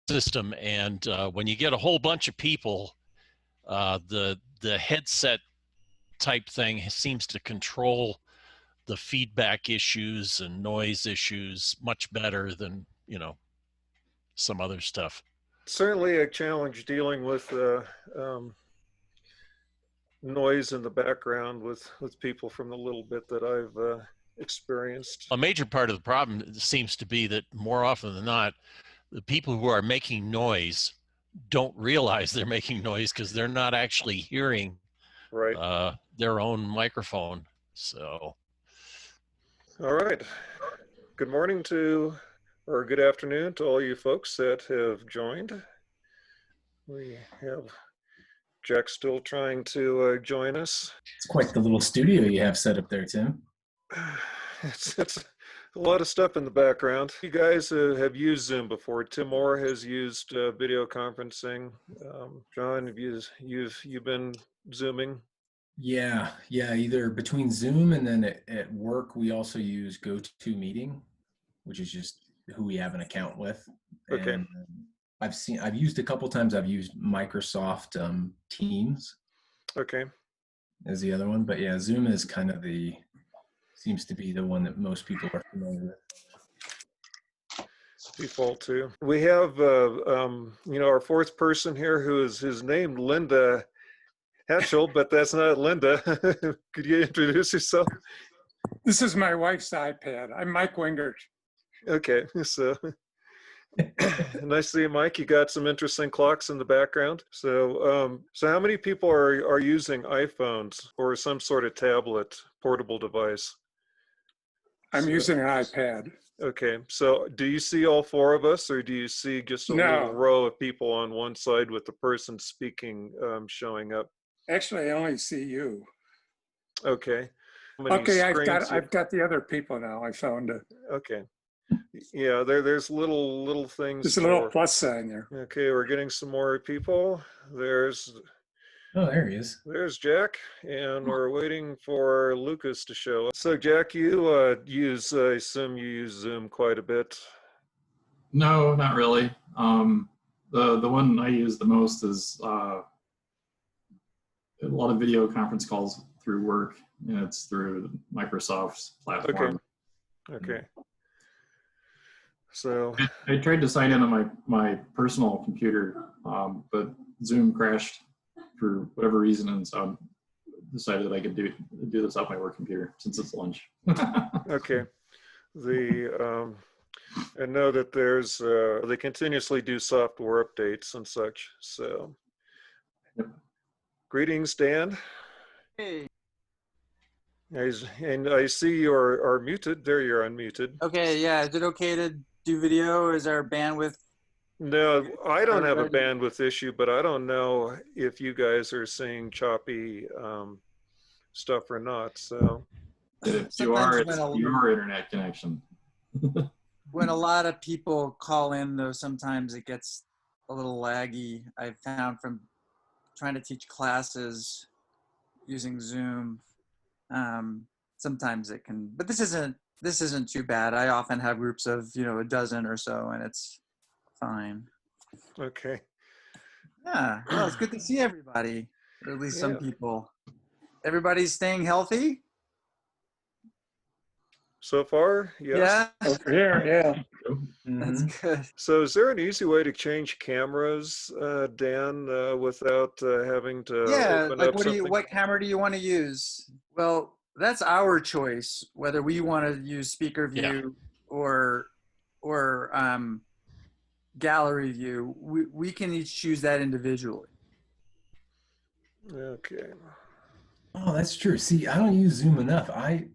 system, and when you get a whole bunch of people, the headset type thing seems to control the feedback issues and noise issues much better than, you know, some other stuff. Certainly a challenge dealing with noise in the background with people from the little bit that I've experienced. A major part of the problem seems to be that more often than not, the people who are making noise don't realize they're making noise because they're not actually hearing their own microphone. So, all right. Good morning or good afternoon to all you folks that have joined. We have Jack still trying to join us. It's quite the little studio you have set up there, Tim. It's a lot of stuff in the background. You guys have used Zoom before. Tim Moore has used video conferencing. John, you've been Zooming? Yeah, either between Zoom and then at work, we also use GoToMeeting, which is just who we have an account with. Okay. And I've used a couple times, I've used Microsoft Teams. Okay. As the other one, but yeah, Zoom is kind of seems to be the one that most people are familiar with. Default to. We have, our fourth person here who is named Linda Hatchell, but that's not Linda. Could you introduce yourself? This is my wife's iPad. I'm Mike Wingert. Okay, so nice to see you, Mike. You got some interesting clocks in the background. So, so how many people are using iPhones or some sort of tablet, portable device? I'm using an iPad. Okay, so do you see all four of us, or do you see just a little row of people on one side with the person speaking showing up? Actually, I only see you. Okay. Okay, I've got the other people now. I found it. Okay. Yeah, there's little things. There's a little plus sign there. Okay, we're getting some more people. There he is. There's Jack, and we're waiting for Lucas to show up. So Jack, you I assume you use Zoom quite a bit. No, not really. The one I use the most is a lot of video conference calls through work, and it's through Microsoft's platform. Okay. So I tried to sign in on my personal computer, but Zoom crashed for whatever reason, and so I decided that I could do this off my work computer since it's lunch. Okay. I know that there's they continuously do software updates and such. So, yep. Greetings, Dan. Hey. And I see you are muted. There, you're unmuted. Okay, yeah. Is it okay to do video? Is there bandwidth? No, I don't have a bandwidth issue, but I don't know if you guys are seeing choppy stuff or not. So, if you are, it's your internet connection. When a lot of people call in, though, sometimes it gets a little laggy. I've found from trying to teach classes using Zoom. Sometimes it can, but this isn't too bad. I often have groups of a dozen or so, and it's fine. Okay. Yeah. Well, it's good to see everybody, or at least some people. Everybody's staying healthy? So far, yes. Yeah. Over here, yeah. That's good. So is there an easy way to change cameras, Dan, without having to open up something? What camera do you want to use? Well, that's our choice, whether we want to use speaker view or gallery view. We can each choose that individually. Okay. Oh, that's true. See, I don't use Zoom enough. I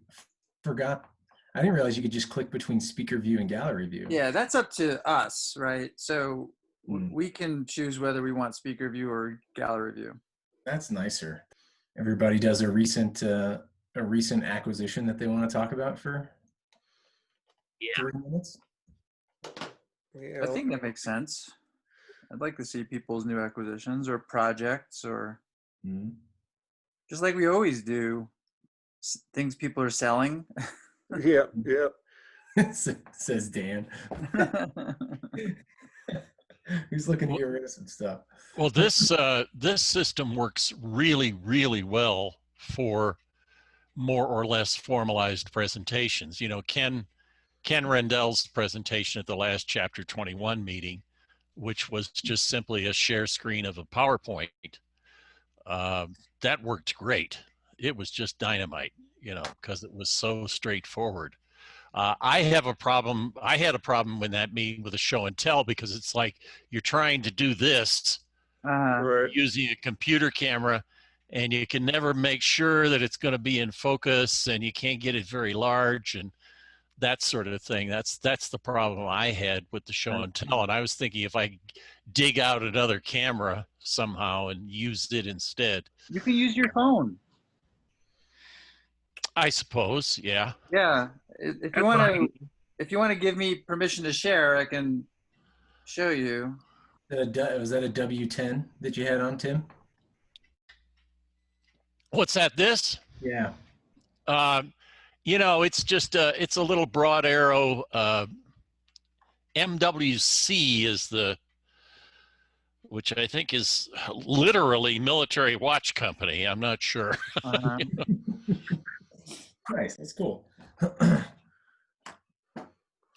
forgot. I didn't realize you could just click between speaker view and gallery view. Yeah, that's up to us, right? So we can choose whether we want speaker view or gallery view. That's nicer. Everybody does a recent acquisition that they want to talk about for 30 minutes. Yeah. I think that makes sense. I'd like to see people's new acquisitions or projects or just like we always do, things people are selling. Yeah. Says Dan. Who's looking at your wrist and stuff? Well, this system works really, really well for more or less formalized presentations. You know, Ken Rendell's presentation at the last Chapter 21 meeting, which was just simply a share screen of a PowerPoint, that worked great. It was just dynamite, you know, because it was so straightforward. I had a problem in that meeting with a show and tell, because it's like you're trying to do this Right. using a computer camera, and you can never make sure that it's going to be in focus, and you can't get it very large and that sort of thing. That's the problem I had with the show and tell. And I was thinking if I dig out another camera somehow and use it instead. You can use your phone. I suppose, yeah. Yeah. If you want to give me permission to share, I can show you. Was that a W10 that you had on, Tim? What's that? This? Yeah. You know, it's just it's a little broad arrow. MWC is which I think is literally military watch company. I'm not sure. Nice, that's cool.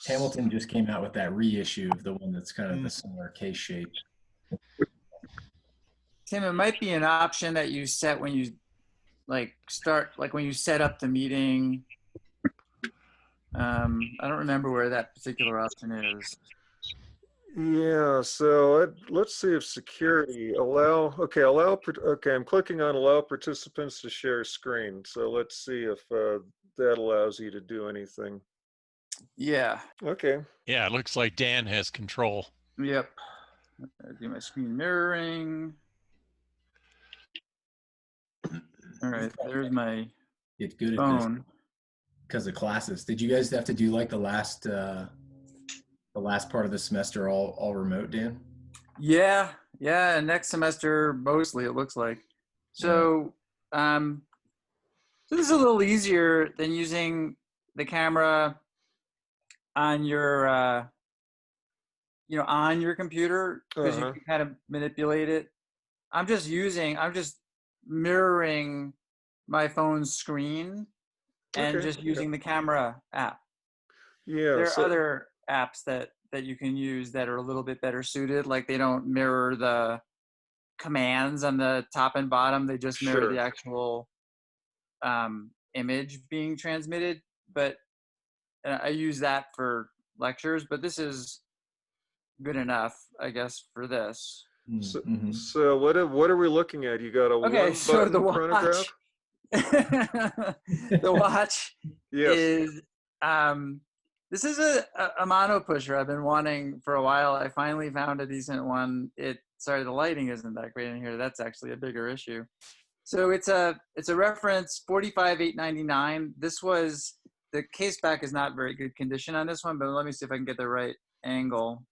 Hamilton just came out with that reissue of the one that's kind of the similar case shape. Tim, it might be an option that you set when you when you set up the meeting. I don't remember where that particular option is. Yeah, so let's see if security okay, I'm clicking on allow participants to share screen. So let's see if that allows you to do anything. Yeah. Okay. Yeah, it looks like Dan has control. Yep. I do my screen mirroring. All right, there's my Get good at phone. this because of classes. Did you guys have to do like the last part of the semester all remote, Dan? Yeah, and next semester mostly it looks like. So so this is a little easier than using the camera on your on your computer, because you can kind of manipulate it. I'm just mirroring my phone's screen and just using the camera app. Yeah. There are other apps that you can use that are a little bit better suited. Like they don't mirror the commands on the top and bottom. They just mirror the actual image being transmitted. But I use that for lectures, but this is good enough, I guess, for this. So what are we looking at? You got a one-button chronograph? The watch is this is a mono pusher I've been wanting for a while. I finally found a decent one. Sorry, the lighting isn't that great in here. That's actually a bigger issue. So it's a reference 45899. This was, the case back is not very good condition on this one, but let me see if I can get the right angle.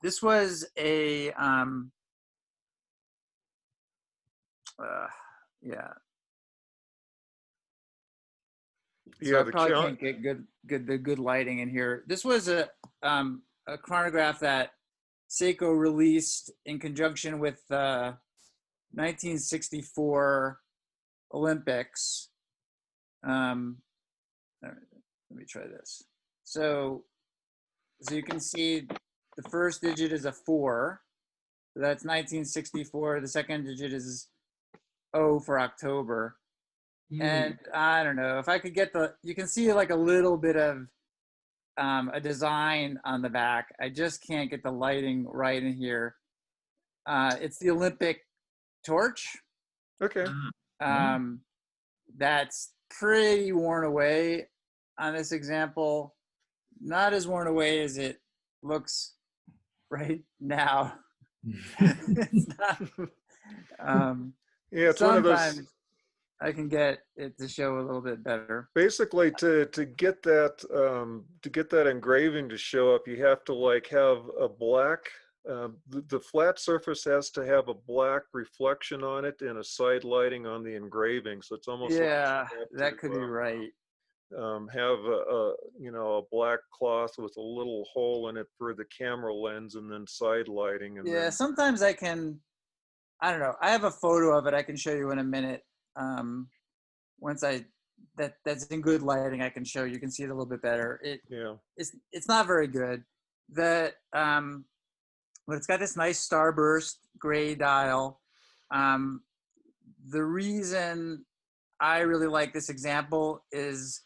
This was a So I probably can't get the good lighting in here. This was a chronograph that Seiko released in conjunction with 1964 Olympics. Let me try this. So you can see the first digit is a 4. So that's 1964. The second digit is O for October. And I don't know if I could get you can see like a little bit of a design on the back. I just can't get the lighting right in here. It's the Olympic torch. Okay. That's pretty worn away on this example. Not as worn away as it looks right now. It's not. It's one of those. I can get it to show a little bit better. Basically, to get that engraving to show up, you have to like have a black. The flat surface has to have a black reflection on it and a side lighting on the engraving, so it's almost that could be right. have a black cloth with a little hole in it for the camera lens, and then side lighting. And Yeah, then, sometimes I don't know. I have a photo of it I can show you in a minute. Once that's in good lighting, I can show you. You can see it a little bit better. It's not very good. But it's got this nice starburst gray dial. The reason I really like this example is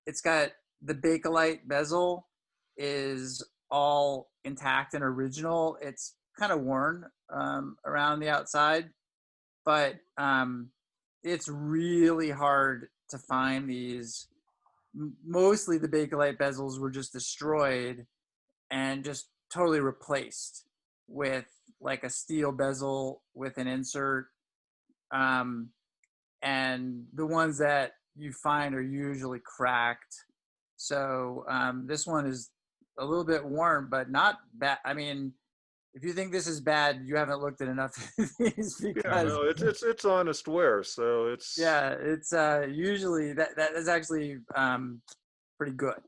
it's got the Bakelite bezel is all intact and original. It's kind of worn around the outside, but it's really hard to find these. Mostly the Bakelite bezels were just destroyed and just totally replaced with like a steel bezel with an insert. And the ones that you find are usually cracked. So this one is a little bit worn, but not bad. I mean, if you think this is bad, you haven't looked at enough of these, because it's honest wear. So it's usually that is actually pretty good.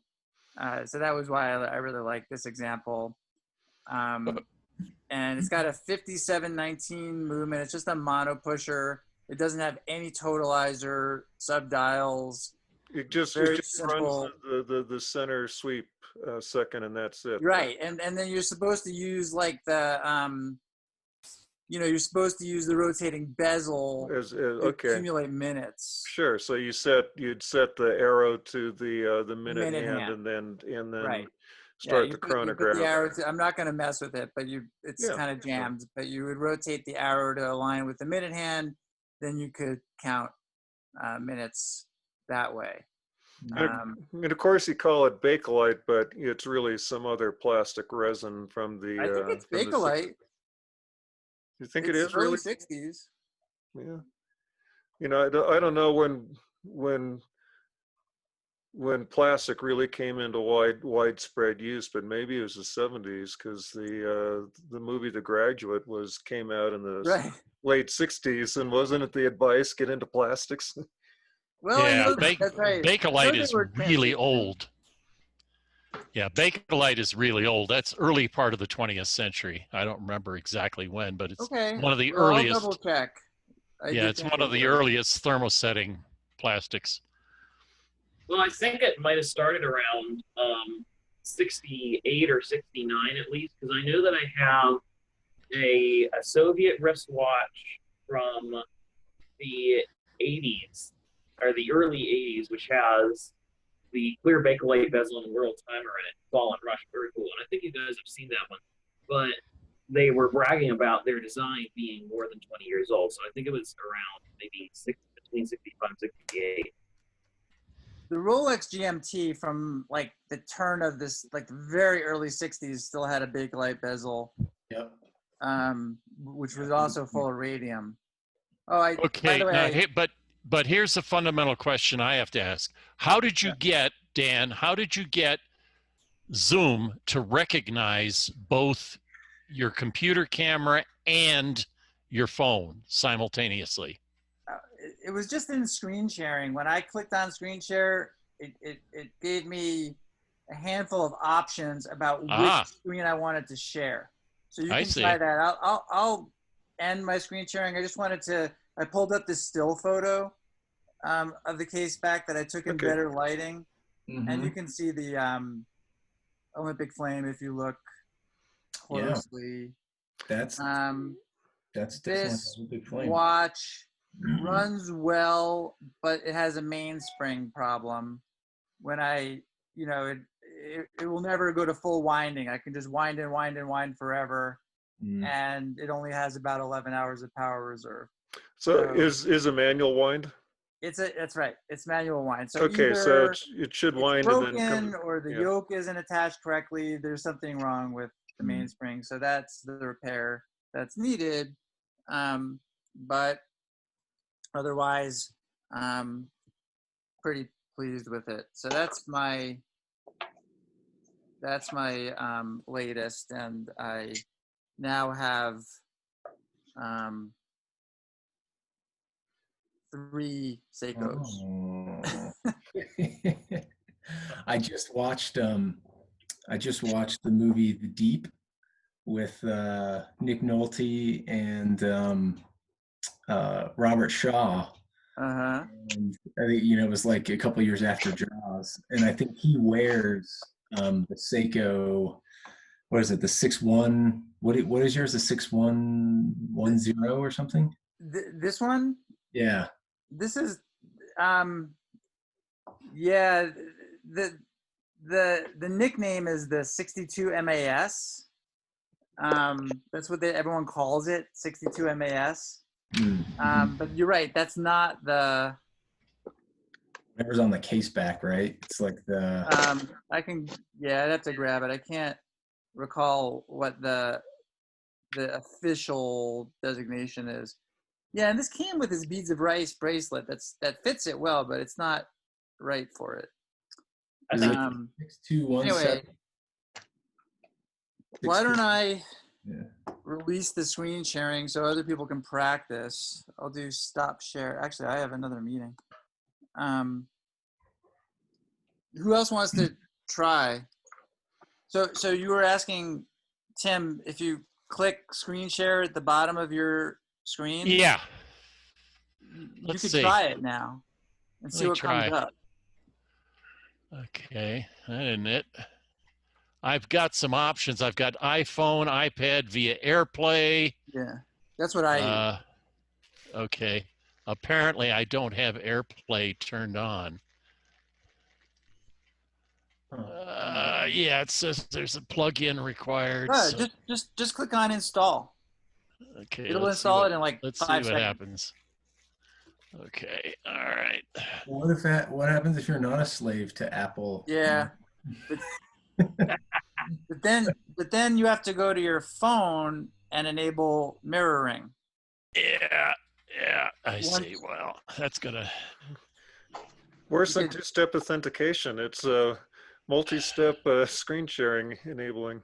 So that was why I really like this example. And it's got a 5719 movement. It's just a mono pusher. It doesn't have any totalizer, subdials. It just runs the center sweep second, and that's it. Right, and then you're supposed to use like the you're supposed to use the rotating bezel to accumulate minutes. Sure. So you'd set the arrow to the minute hand, and then right. start the chronograph. The arrow I'm not going to mess with it, but it's kind of jammed. Sure. But you would rotate the arrow to align with the minute hand. Then you could count minutes that way. And of course, you call it Bakelite, but it's really some other plastic resin from the. I think it's Bakelite. You think it is really? 60s. Yeah. I don't know when plastic really came into widespread use, but maybe it was the 70s, because the movie The Graduate came out in the late 60s, and wasn't it the advice, get into plastics? Well, yeah, that's right. Bakelite is really old. Yeah, Bakelite is really old. That's early part of the 20th century. I don't remember exactly when, but it's one of the earliest. I'll double check. It's one of the earliest thermosetting plastics. Well, I think it might have started around 68 or 69 at least, because I know that I have a Soviet wristwatch from the 80s, or the early 80s, which has the clear Bakelite bezel and world timer in it. It's all in Rush, very cool. And I think you guys have seen that one. But they were bragging about their design being more than 20 years old. So I think it was around maybe between 65 and 68. The Rolex GMT from like the turn of this, like the very early 60s, still had a Bakelite bezel. Yep. Which was also full of radium. Okay, but here's the fundamental question I have to ask. How did you get Zoom to recognize both your computer camera and your phone simultaneously? It was just in screen sharing. When I clicked on screen share, it gave me a handful of options about which screen I wanted to share. So you can try that. I'll end my screen sharing. I pulled up this still photo of the case back that I took in better lighting. Mm-hmm. And you can see the Olympic flame if you look closely. Yeah. That's this Olympic flame. Watch runs well, but it has a mainspring problem. When it will never go to full winding. I can just wind and wind and wind forever. And it only has about 11 hours of power reserve. So is a manual wind? That's right. It's manual wind. So so it should wind broken, and then or the yoke isn't attached correctly. There's something wrong with the mainspring. So that's the repair that's needed. But otherwise, pretty pleased with it. So that's my latest, and I now have 3 Seikos. I just watched the movie The Deep with Nick Nolte and Robert Shaw. Uh-huh. And I think, it was like a couple years after Jaws, and I think he wears the Seiko. What is it? The 6-1. What is yours? The 6110 or something? This one? Yeah. This is yeah, the nickname is the 62 MAS. That's what everyone calls it, 62 MAS. Mm-hmm. But you're right, that's not the whatever's on the case back, right? It's like the I'd have to grab it. I can't recall what the official designation is. Yeah, and this came with this beads of rice bracelet that fits it well, but it's not right for it. Is it 6217? Anyway, why don't I Yeah. release the screen sharing so other people can practice? I'll do stop share. Actually, I have another meeting. Who else wants to try? So you were asking, Tim, if you click screen share at the bottom of your screen? Yeah. You Let's could see. try it now and see what comes up. Okay, isn't it? I've got some options. I've got iPhone, iPad via AirPlay. Yeah, that's what I use. Okay. Apparently, I don't have AirPlay turned on. Yeah, it says there's a plug-in required. So. Just click on install. Okay, it'll install it in like let's 5 see what seconds. happens. Okay, all right. What happens if you're not a slave to Apple? Yeah, but then you have to go to your phone and enable mirroring. Yeah, I see. Well, that's gonna. Worse than two-step authentication. It's multi-step screen sharing enabling.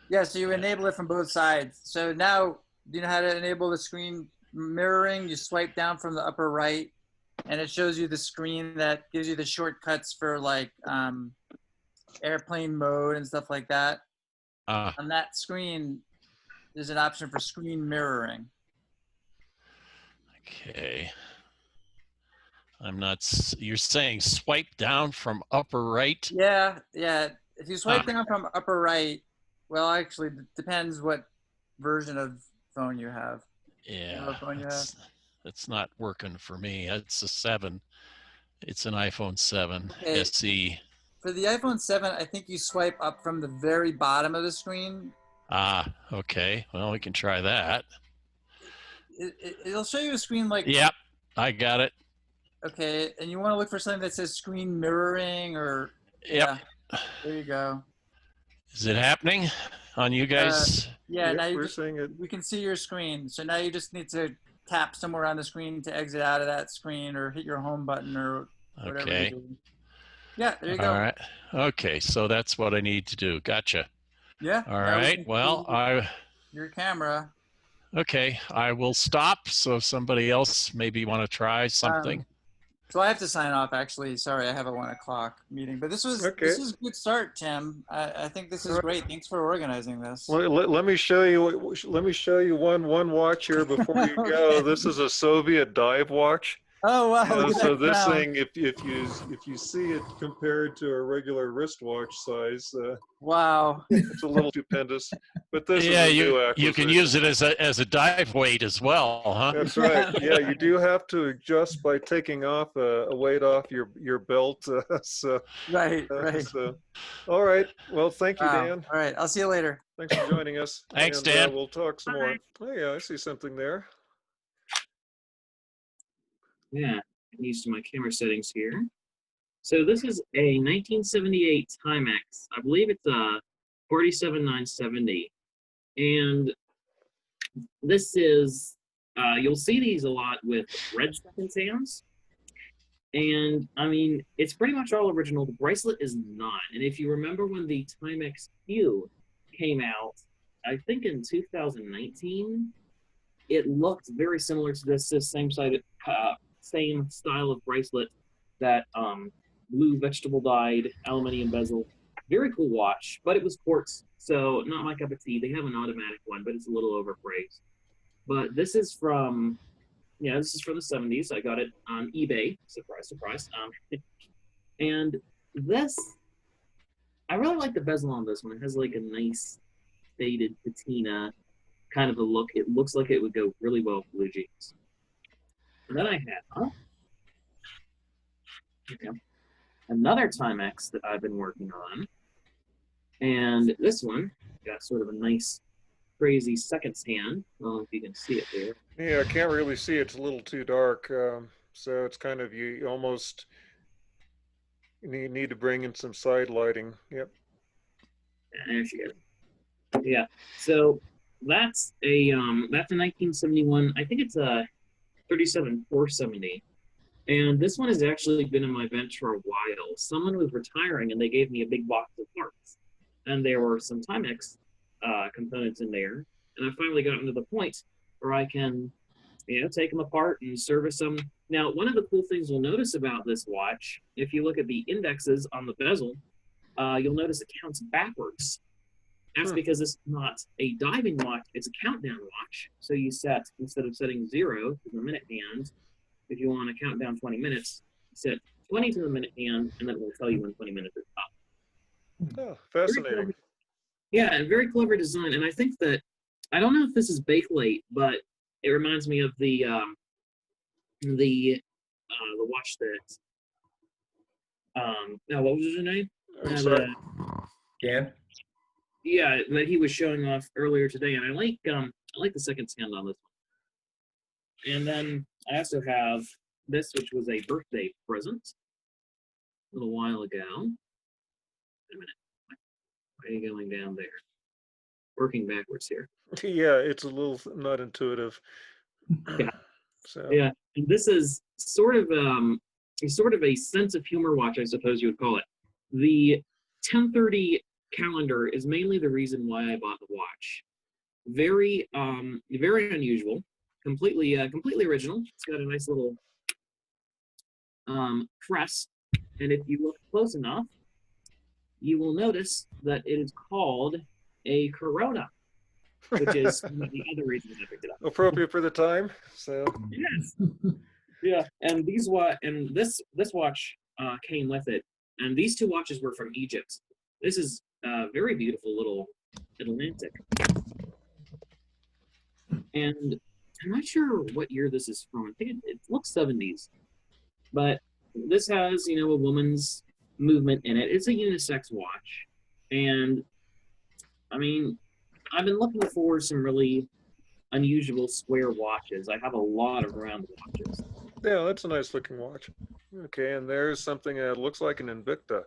Yeah, so you enable it from both sides. So now, do you know how to enable the screen mirroring? You swipe down from the upper right, and it shows you the screen that gives you the shortcuts for like airplane mode and stuff like that. On that screen, there's an option for screen mirroring. Okay. I'm not. You're saying swipe down from upper right? Yeah. If you swipe down from upper right, well, actually, it depends what version of phone you have. Yeah, it's not working for me. It's a 7. It's an iPhone 7 SE. For the iPhone 7, I think you swipe up from the very bottom of the screen. Okay. Well, we can try that. It'll show you a screen like... Yep, I got it. Okay, and you want to look for something that says screen mirroring or... Yep. Yeah, there you go. Is it happening on you guys? Yeah, yep, now we're seeing it. We can see your screen. So now you just need to tap somewhere on the screen to exit out of that screen or hit your home button or whatever. Okay. Yeah, there you go. All right. Okay, so that's what I need to do. Gotcha. Yeah. All right. Well, your camera. Okay, I will stop. So if somebody else maybe want to try something. So I have to sign off. Actually, sorry, I have a 1 o'clock meeting. But this was a good start, Tim. I think this is great. Thanks for organizing this. Well, let me show you. Let me show you one watch here before you go. This is a Soviet dive watch. Oh wow! So this thing, if you see it compared to a regular wristwatch size, wow, it's a little stupendous. But this is a new acquisition. You can use it as a dive weight as well, huh? That's right. Yeah, you do have to adjust by taking off a weight off your belt. Right. So, all right. Well, thank you, Dan. All right. I'll see you later. Thanks for joining us. Thanks, Dan. We'll talk some more. Oh yeah, I see something there. Yeah, I'm used to my camera settings here. So this is a 1978 Timex. I believe it's a 47970. And this is, you'll see these a lot with red second Sams. And I mean, it's pretty much all original. The bracelet is not. And if you remember when the Timex Q came out, I think in 2019, it looked very similar to this same style of bracelet that blue vegetable dyed aluminum bezel. Very cool watch, but it was quartz, so not my cup of tea. They have an automatic one, but it's a little overpriced. But this is from, yeah, this is from the 70s. I got it on eBay. Surprise, surprise. And this, I really like the bezel on this one. It has like a nice faded patina kind of a look. It looks like it would go really well with blue jeans. And then I have another Timex that I've been working on. And this one got sort of a nice, crazy seconds hand. I don't know if you can see it there. Yeah, I can't really see it. It's a little too dark. So it's kind of, you almost need to bring in some side lighting. Yep. There she goes. Yeah. So that's a 1971. I think it's a 37-470. And this one has actually been in my bench for a while. Someone was retiring and they gave me a big box of parts. And there were some Timex components in there. And I finally gotten to the point where I can, take them apart and service them. Now, one of the cool things you'll notice about this watch, if you look at the indexes on the bezel, you'll notice it counts backwards. That's because it's not a diving watch, it's a countdown watch. So you set, instead of setting 0 to the minute hand, if you want to count down 20 minutes, set 20 to the minute hand, and then it will tell you when 20 minutes is up. Oh, fascinating. Yeah, and very clever design. And I think that, I don't know if this is Bakelite, but it reminds me of the watch that, now what was his name? I'm sorry. Dan? Yeah, that he was showing off earlier today, and I like the second hand on this one. And then I also have this, which was a birthday present a little while ago. Wait a minute. Why are you going down there? Working backwards here. Yeah, it's a little not intuitive. Yeah. So. Yeah, and this is sort of a sense of humor watch, I suppose you would call it. The 1030 calendar is mainly the reason why I bought the watch. Very unusual, completely original. It's got a nice little press, and if you look close enough, you will notice that it is called a Corona, which is one of the other reasons I picked it up. Appropriate for the time. So. Yes. Yeah, and this watch came with it, and these two watches were from Egypt. This is a very beautiful little Atlantic, and I'm not sure what year this is from. I think it looks 70s, but this has a woman's movement in it. It's a unisex watch, and I mean, I've been looking for some really unusual square watches. I have a lot of round watches. Yeah, that's a nice looking watch. Okay, and there's something that looks like an Invicta.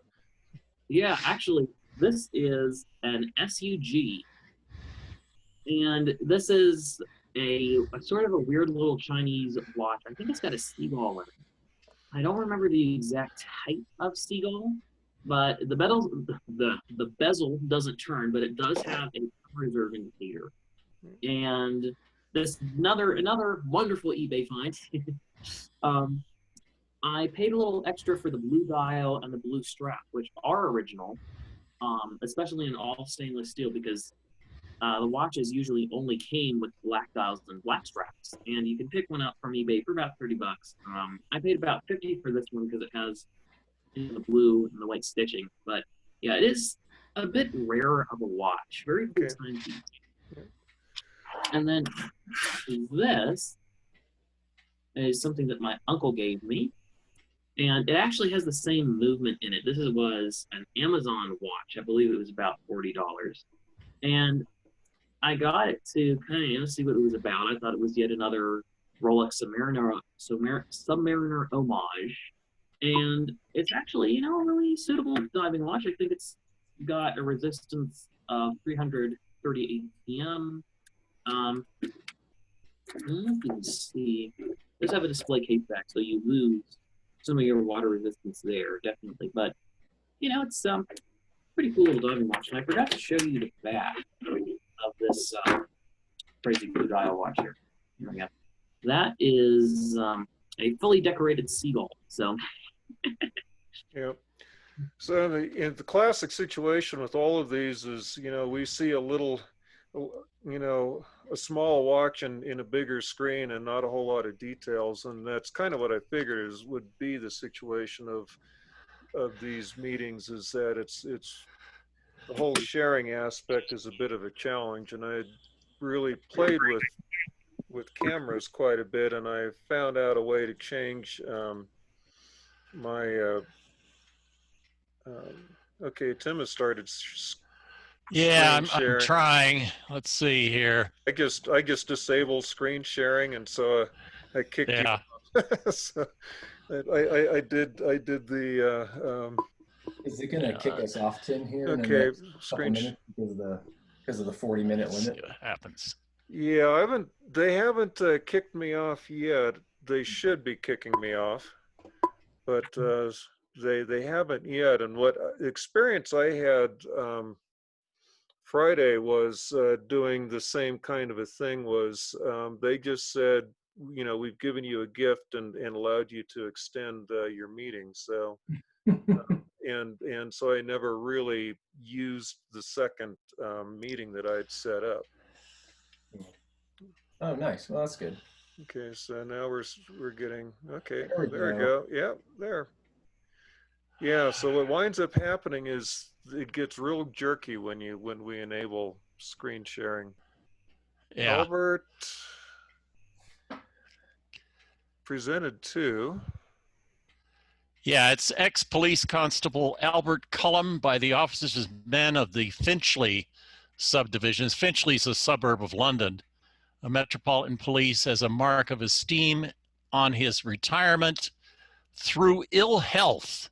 Yeah, actually, this is an SUG, and this is a sort of a weird little Chinese watch. I think it's got a seagull in it. I don't remember the exact type of seagull, but the bezel doesn't turn, but it does have a reserve indicator. And this another wonderful eBay find. I paid a little extra for the blue dial and the blue strap, which are original, especially in all stainless steel, because the watches usually only came with black dials and black straps, and you can pick one up from eBay for about $30. I paid about $50 for this one because it has the blue and the white stitching. But yeah, it is a bit rarer of a watch. Very cool timepiece. And then this is something that my uncle gave me, and it actually has the same movement in it. This was an Amazon watch. I believe it was about $40, and I got it to kind of see what it was about. I thought it was yet another Rolex Submariner homage, and it's actually a really suitable diving watch. I think it's got a resistance of 338 ATM. You can see, it does have a display case back, so you lose some of your water resistance there, definitely. But it's pretty cool little diving watch. And I forgot to show you the back of this crazy blue dial watch here. Here we go. That is a fully decorated seagull. So Yeah. So the classic situation with all of these is, we see a little, a small watch in a bigger screen and not a whole lot of details. And that's kind of what I figured would be the situation of these meetings, is that it's the whole sharing aspect is a bit of a challenge. And I really played with cameras quite a bit, and I found out a way to change my okay, Tim has started Yeah, screen I'm sharing. trying. Let's see here. I just disabled screen sharing, and so I kicked you Yeah. off. So I did the Is it going to kick us off, Tim, here in the okay, next couple minutes because of the 40-minute Let's see limit? what happens. Yeah, they haven't kicked me off yet. They should be kicking me off, but they haven't yet. And what experience I had Friday was doing the same kind of a thing. Was they just said, we've given you a gift and allowed you to extend your meeting. So and so I never really used the second meeting that I'd set up. Oh, nice. Well, that's good. Okay, so now we're getting, okay, There we go. Yeah, there. Yeah, so what winds up happening is it gets real jerky when we enable screen sharing. Yeah. Albert presented to. Yeah, it's ex-police constable Albert Cullum by the officers and men of the Finchley subdivisions. Finchley is a suburb of London. A Metropolitan Police as a mark of esteem on his retirement through ill health.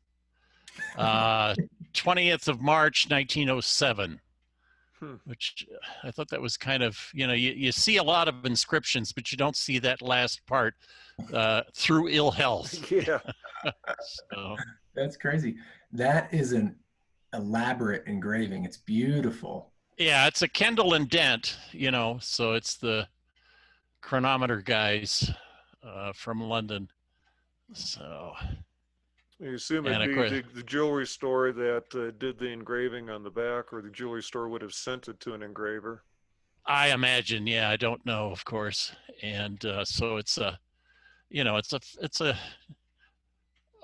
20th of March, 1907. Which I thought that was kind of, you see a lot of inscriptions, but you don't see that last part, through ill health. Yeah. So. That's crazy. That is an elaborate engraving. It's beautiful. Yeah, it's a Kendall and Dent, so it's the chronometer guys from London. So. You assume it'd be the jewelry store that did the engraving on the back, or the jewelry store would have sent it to an engraver. I imagine, yeah. I don't know, of course, and so it's a, it's a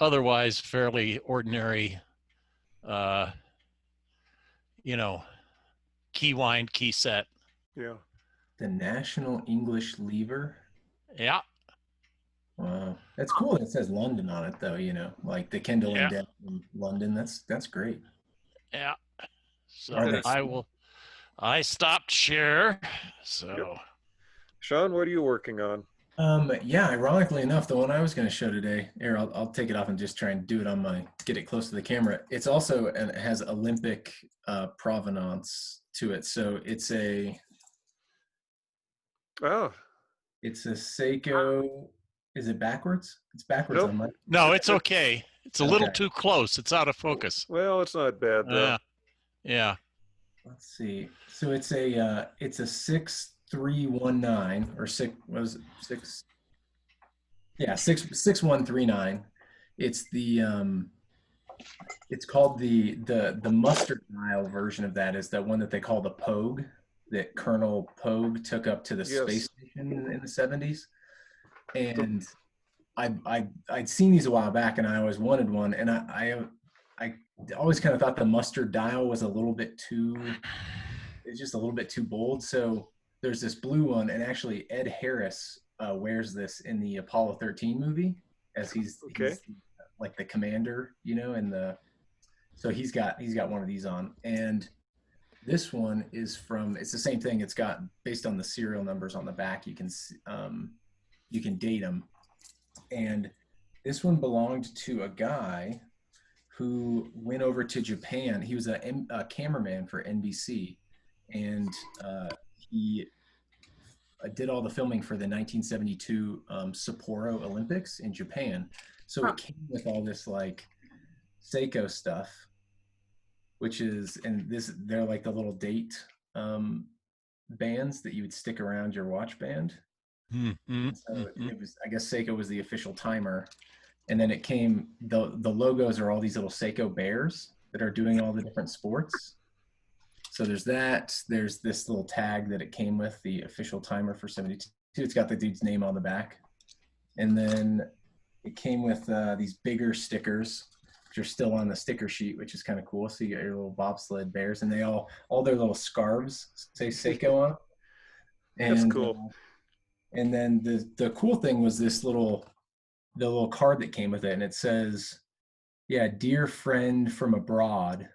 otherwise fairly ordinary, key wind, key set. Yeah. The National English Lever. Yeah. Wow, that's cool. It says London on it, though. Like the Kendall and Dent from London. That's great. Yeah. So I stopped share. So. Yep. Sean, what are you working on? Yeah, ironically enough, the one I was going to show today, here, I'll take it off and just try and do it get it close to the camera. It's also, and it has Olympic provenance to it. So it's a Seiko. Is it backwards? It's backwards on my. No, it's okay. It's a little too close. It's out of focus. Well, it's not bad though. Yeah. Let's see. So it's a 6319 or 6139. It's it's called the mustard dial version of that, is that one that they call the Pogue, that Colonel Pogue took up to the space station in the 70s. And I'd seen these a while back, and I always wanted one. And I always kind of thought the mustard dial was it's just a little bit too bold. So there's this blue one, and actually Ed Harris wears this in the Apollo 13 movie, as he's like the commander, so he's got one of these on. And this one is it's the same thing. It's got, based on the serial numbers on the back, you can date them. And this one belonged to a guy who went over to Japan. He was a cameraman for NBC, and he did all the filming for the 1972 Sapporo Olympics in Japan. So it came with all this like Seiko stuff, which is, and they're like the little date bands that you would stick around your watch band. Mm-hmm. So it was, I guess Seiko was the official timer. And then it came, the logos are all these little Seiko bears that are doing all the different sports. So there's that. There's this little tag that it came with, the official timer for 72. It's got the dude's name on the back. And then it came with these bigger stickers, which are still on the sticker sheet, which is kind of cool. So you got your little bobsled bears, and they all their little scarves say Seiko on it. And, that's cool. And then the cool thing was this little card that came with it, and it says, yeah, dear friend from abroad.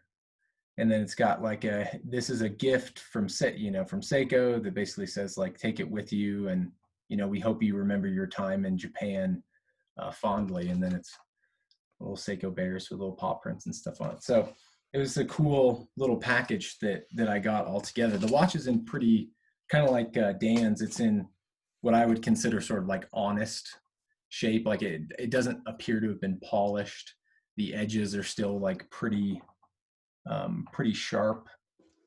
And then it's got like this is a gift from Seiko that basically says like, take it with you. And, we hope you remember your time in Japan fondly. And then it's little Seiko bears with little paw prints and stuff on it. So it was a cool little package that I got all together. The watch is in pretty kind of like Dan's. It's in what I would consider sort of like honest shape. Like it doesn't appear to have been polished. The edges are still like pretty sharp.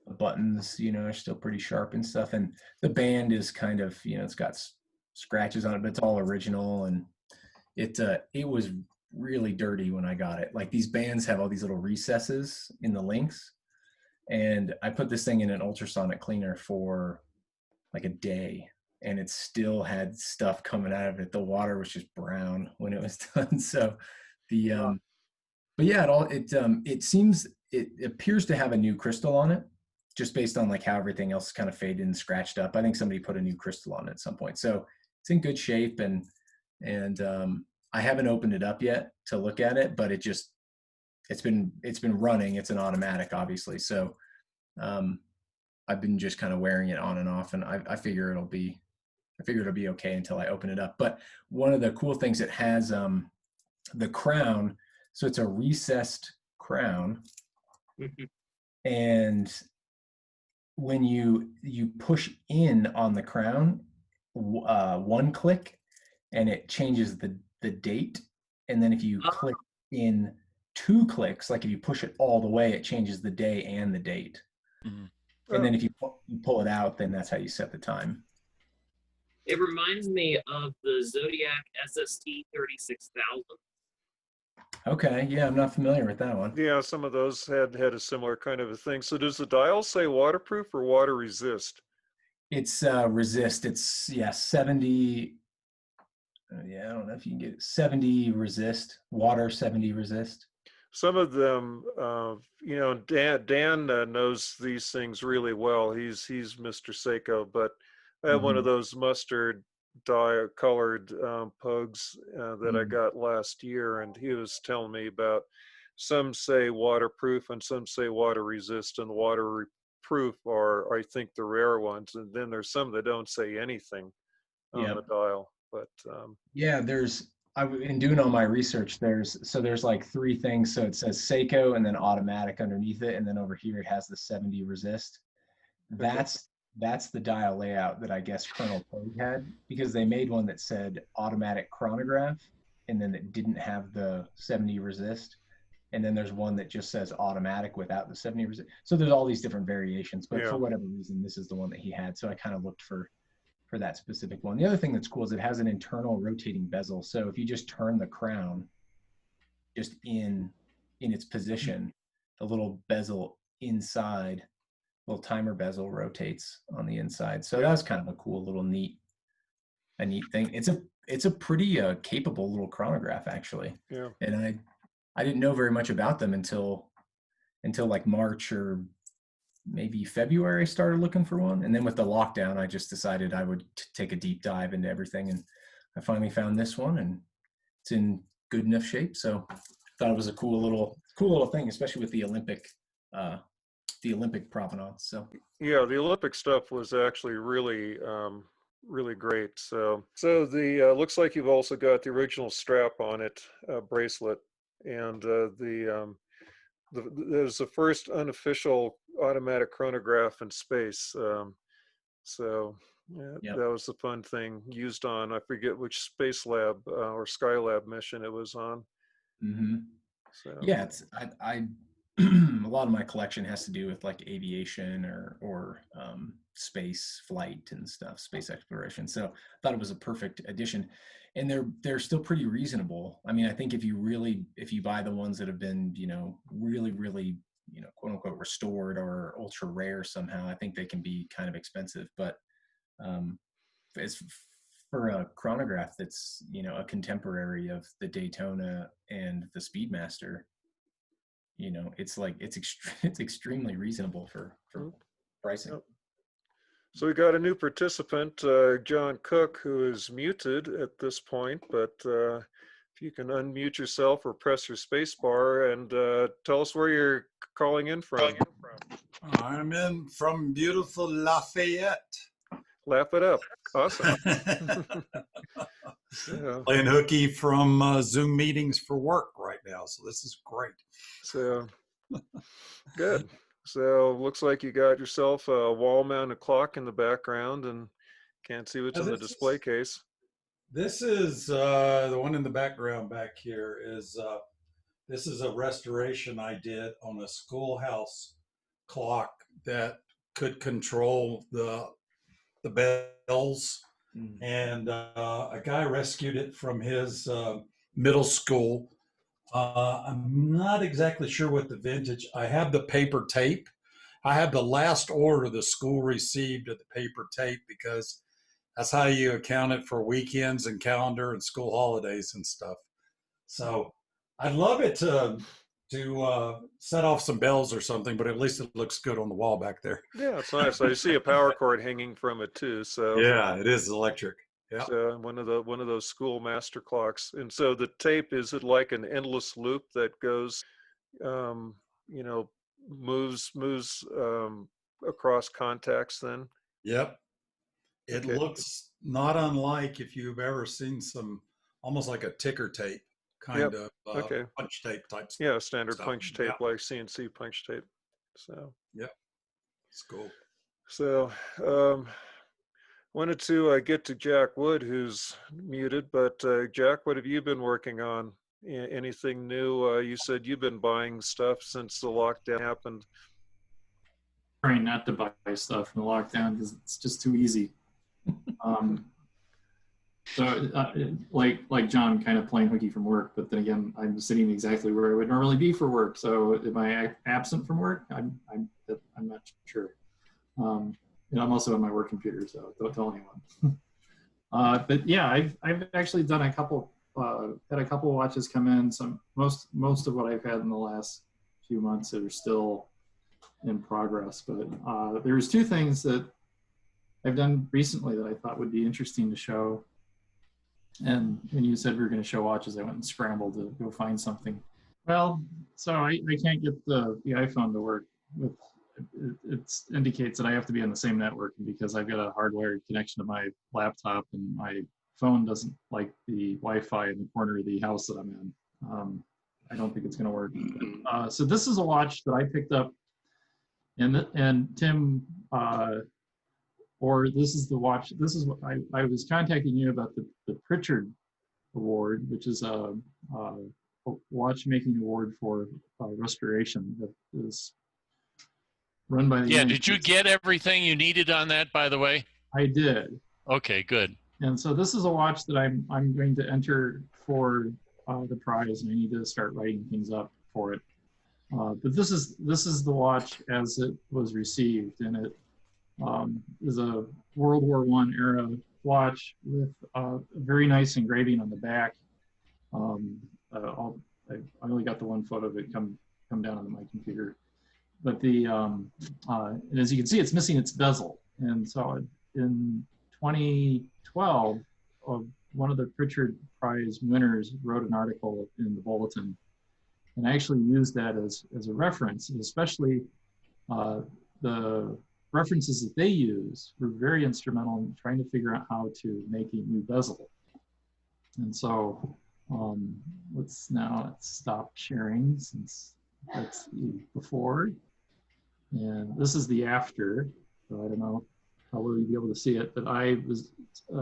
The buttons, are still pretty sharp and stuff. And the band is kind of, it's got scratches on it, but it's all original. And it was really dirty when I got it. Like these bands have all these little recesses in the links. And I put this thing in an ultrasonic cleaner for like a day, and it still had stuff coming out of it. The water was just brown when it was done. So but yeah, it appears to have a new crystal on it, just based on like how everything else kind of faded and scratched up. I think somebody put a new crystal on it at some point. So it's in good shape, and I haven't opened it up yet to look at it, but it's been running. It's an automatic, obviously. So I've been just kind of wearing it on and off, and I figure it'll be okay until I open it up. But one of the cool things, it has the crown. So it's a recessed crown. And when you push in on the crown, one click, and it changes the date. And then if you click in 2 clicks, like if you push it all the way, it changes the day and the date. Mm-hmm. And then if you pull it out, then that's how you set the time. It reminds me of the Zodiac SST 36,000. Okay, yeah, I'm not familiar with that one. Yeah, some of those had a similar kind of a thing. So does the dial say waterproof or water resist? It's resist. It's 70. I don't know if you can get it. 70 resist, water 70 resist. Some of them, Dan knows these things really well. He's Mr. Seiko, but I have one of those mustard dye colored pugs that I got last year, and he was telling me about some say waterproof and some say water resist, and waterproof are, I think, the rare ones, and then there's some that don't say anything on the dial. But in doing all my research, there's like 3 things. So it says Seiko and then automatic underneath it, and then over here it has the 70 resist. That's the dial layout that I guess Colonel Pogue had, because they made one that said automatic chronograph, and then it didn't have the 70 resist. And then there's one that just says automatic without the 70 resist. So there's all these different variations, but for whatever reason, this is the one that he had. So I kind of looked for that specific one. The other thing that's cool is it has an internal rotating bezel. So if you just turn the crown just in its position, the little bezel inside, little timer bezel rotates on the inside. So that was kind of a cool little neat thing. It's a pretty capable little chronograph, actually. Yeah. And I didn't know very much about them until like March or maybe February. I started looking for one, and then with the lockdown, I just decided I would take a deep dive into everything, and I finally found this one, and it's in good enough shape. So I thought it was a cool little thing, especially with the Olympic provenance. So yeah, the Olympic stuff was actually really really great. So the looks like you've also got the original strap on it, bracelet, and there's the first unofficial automatic chronograph in space. That was the fun thing used on, I forget which space lab or Skylab mission it was on. Mm-hmm. So yeah, it's I a lot of my collection has to do with like aviation or space flight and stuff, space exploration. So I thought it was a perfect addition. And they're still pretty reasonable. I mean, I think if you buy the ones that have been, really, quote unquote restored or ultra rare somehow, I think they can be kind of expensive. But as for a chronograph that's, a contemporary of the Daytona and the Speedmaster, it's extremely reasonable for pricing. Yep. So we got a new participant, John Cook, who is muted at this point, but if you can unmute yourself or press your space bar and tell us where you're calling in from. I'm in from beautiful Lafayette. Laugh it up. Awesome. So, Playing hooky from Zoom meetings for work right now, so this is great. so good. So looks like you got yourself a wall-mounted clock in the background and can't see what's in the display case. This is the one in the background back here is this is a restoration I did on a schoolhouse clock that could control the bells. And a guy rescued it from his middle school. I'm not exactly sure what the vintage. I have the paper tape. I have the last order the school received of the paper tape because that's how you account it for weekends and calendar and school holidays and stuff. So I'd love it to set off some bells or something, but at least it looks good on the wall back there. Yeah, it's nice. I see a power cord hanging from it too. So yeah, it is electric. Yeah. So one of those school master clocks. And so the tape, is it like an endless loop that goes, moves across contacts then? Yep. It looks not unlike if you've ever seen some, almost like a ticker tape kind of punch tape type stuff. Yeah, standard punch tape, like CNC punch tape. So yep, it's cool. So wanted to get to Jack Wood, who's muted, but Jack, what have you been working on? Anything new? You said you've been buying stuff since the lockdown happened. Trying not to buy stuff in the lockdown because it's just too easy. Like John, kind of playing hooky from work, but then again, I'm sitting exactly where I would normally be for work. So am I absent from work? I'm not sure. And I'm also on my work computer, so don't tell anyone. But yeah, I've actually done a couple, had a couple watches come in. Most of what I've had in the last few months are still in progress. But there's two things that I've done recently that I thought would be interesting to show. And when you said we were going to show watches, I went and scrambled to go find something. Well, so I can't get the iPhone to work with. It indicates that I have to be on the same network because I've got a hardwired connection to my laptop and my phone doesn't like the Wi-Fi in the corner of the house that I'm in. I don't think it's going to work. So this is a watch that I picked up, and Tim, or this is the watch. This is what I was contacting you about the Pritchard Award, which is a watchmaking award for restoration that is run by the did you get everything you needed on that, by the way? I did. Okay, good. And so this is a watch that I'm going to enter for the prize, and I need to start writing things up for it. But this is the watch as it was received, and it is a World War I era watch with a very nice engraving on the back. I only got the one photo of it come down onto my computer. But and as you can see, it's missing its bezel. And so in 2012, one of the Pritchard Prize winners wrote an article in the bulletin, and I actually used that as a reference, and especially the references that they use were very instrumental in trying to figure out how to make a new bezel. And so let's stop sharing since that's the before. And this is the after. So I don't know how well you'll be able to see it, but I was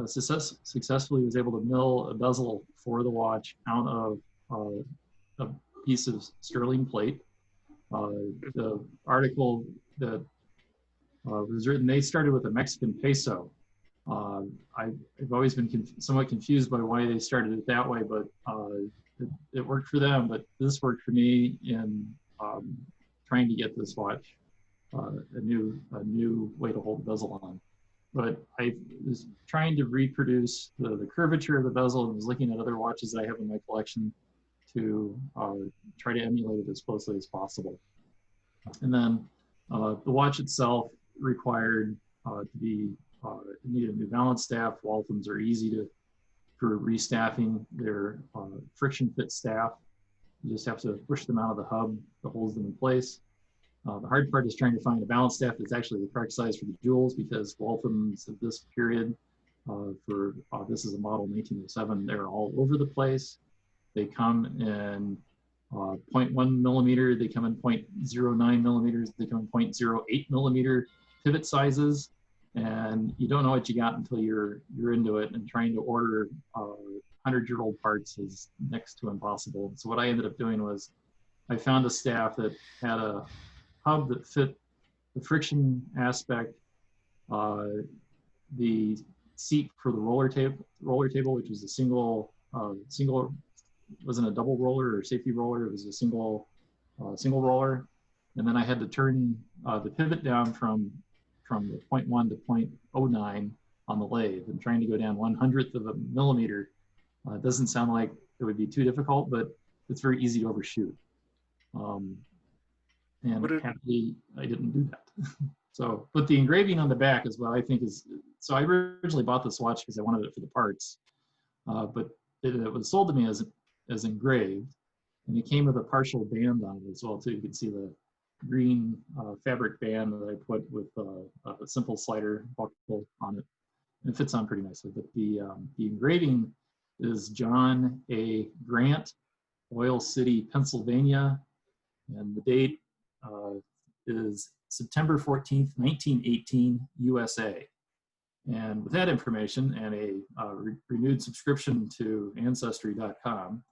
successfully was able to mill a bezel for the watch out of a piece of sterling plate. The article that was written, they started with a Mexican peso. I've always been somewhat confused by why they started it that way, but it worked for them. But this worked for me in trying to get this watch a new way to hold the bezel on. But I was trying to reproduce the curvature of the bezel and was looking at other watches that I have in my collection to try to emulate it as closely as possible. And then the watch itself required needed a new balance staff. Walthams are easy for restaffing. They're friction fit staff. You just have to push them out of the hub that holds them in place. The hard part is trying to find a balance staff that's actually the correct size for the jewels, because Walthams of this period, this is a model 1907, they're all over the place. They come in 0.1 millimeter, they come in 0.09 millimeters, they come in 0.08 millimeter pivot sizes, and you don't know what you got until you're into it, and trying to order 100-year-old parts is next to impossible. So what I ended up doing was I found a staff that had a hub that fit the friction aspect, the seat for the roller table, which was a single, wasn't a double roller or safety roller, it was a single roller. And then I had to turn the pivot down from the 0.1 to 0.09 on the lathe, and trying to go down 1/100th of a millimeter. It doesn't sound like it would be too difficult, but it's very easy to overshoot. And happily, I didn't do that. So, but the engraving on the back is what I think is, so I originally bought this watch because I wanted it for the parts, but it was sold to me as engraved, and it came with a partial band on it as well too. You can see the green fabric band that I put with a simple slider buckle on it. And it fits on pretty nicely, but the engraving is John A. Grant, Oil City, Pennsylvania, and the date is September 14th, 1918, USA. And with that information and a renewed subscription to Ancestry.com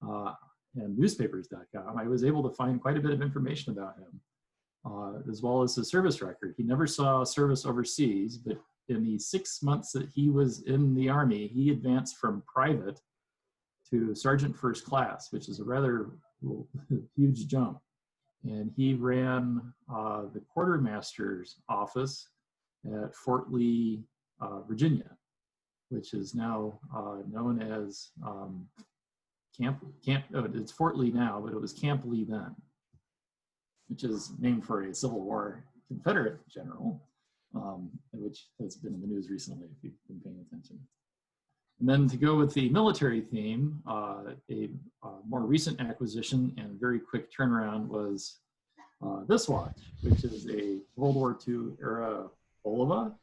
and newspapers.com, I was able to find quite a bit of information about him, as well as his service record. He never saw service overseas, but in the 6 months that he was in the Army, he advanced from private to sergeant first class, which is a rather huge jump. And he ran the quartermaster's office at Fort Lee, Virginia, which is now known as it's Fort Lee now, but it was Camp Lee then, which is named for a Civil War Confederate general, which has been in the news recently if you've been paying attention. And then to go with the military theme, a more recent acquisition and very quick turnaround was this watch, which is a World War II era Bulova.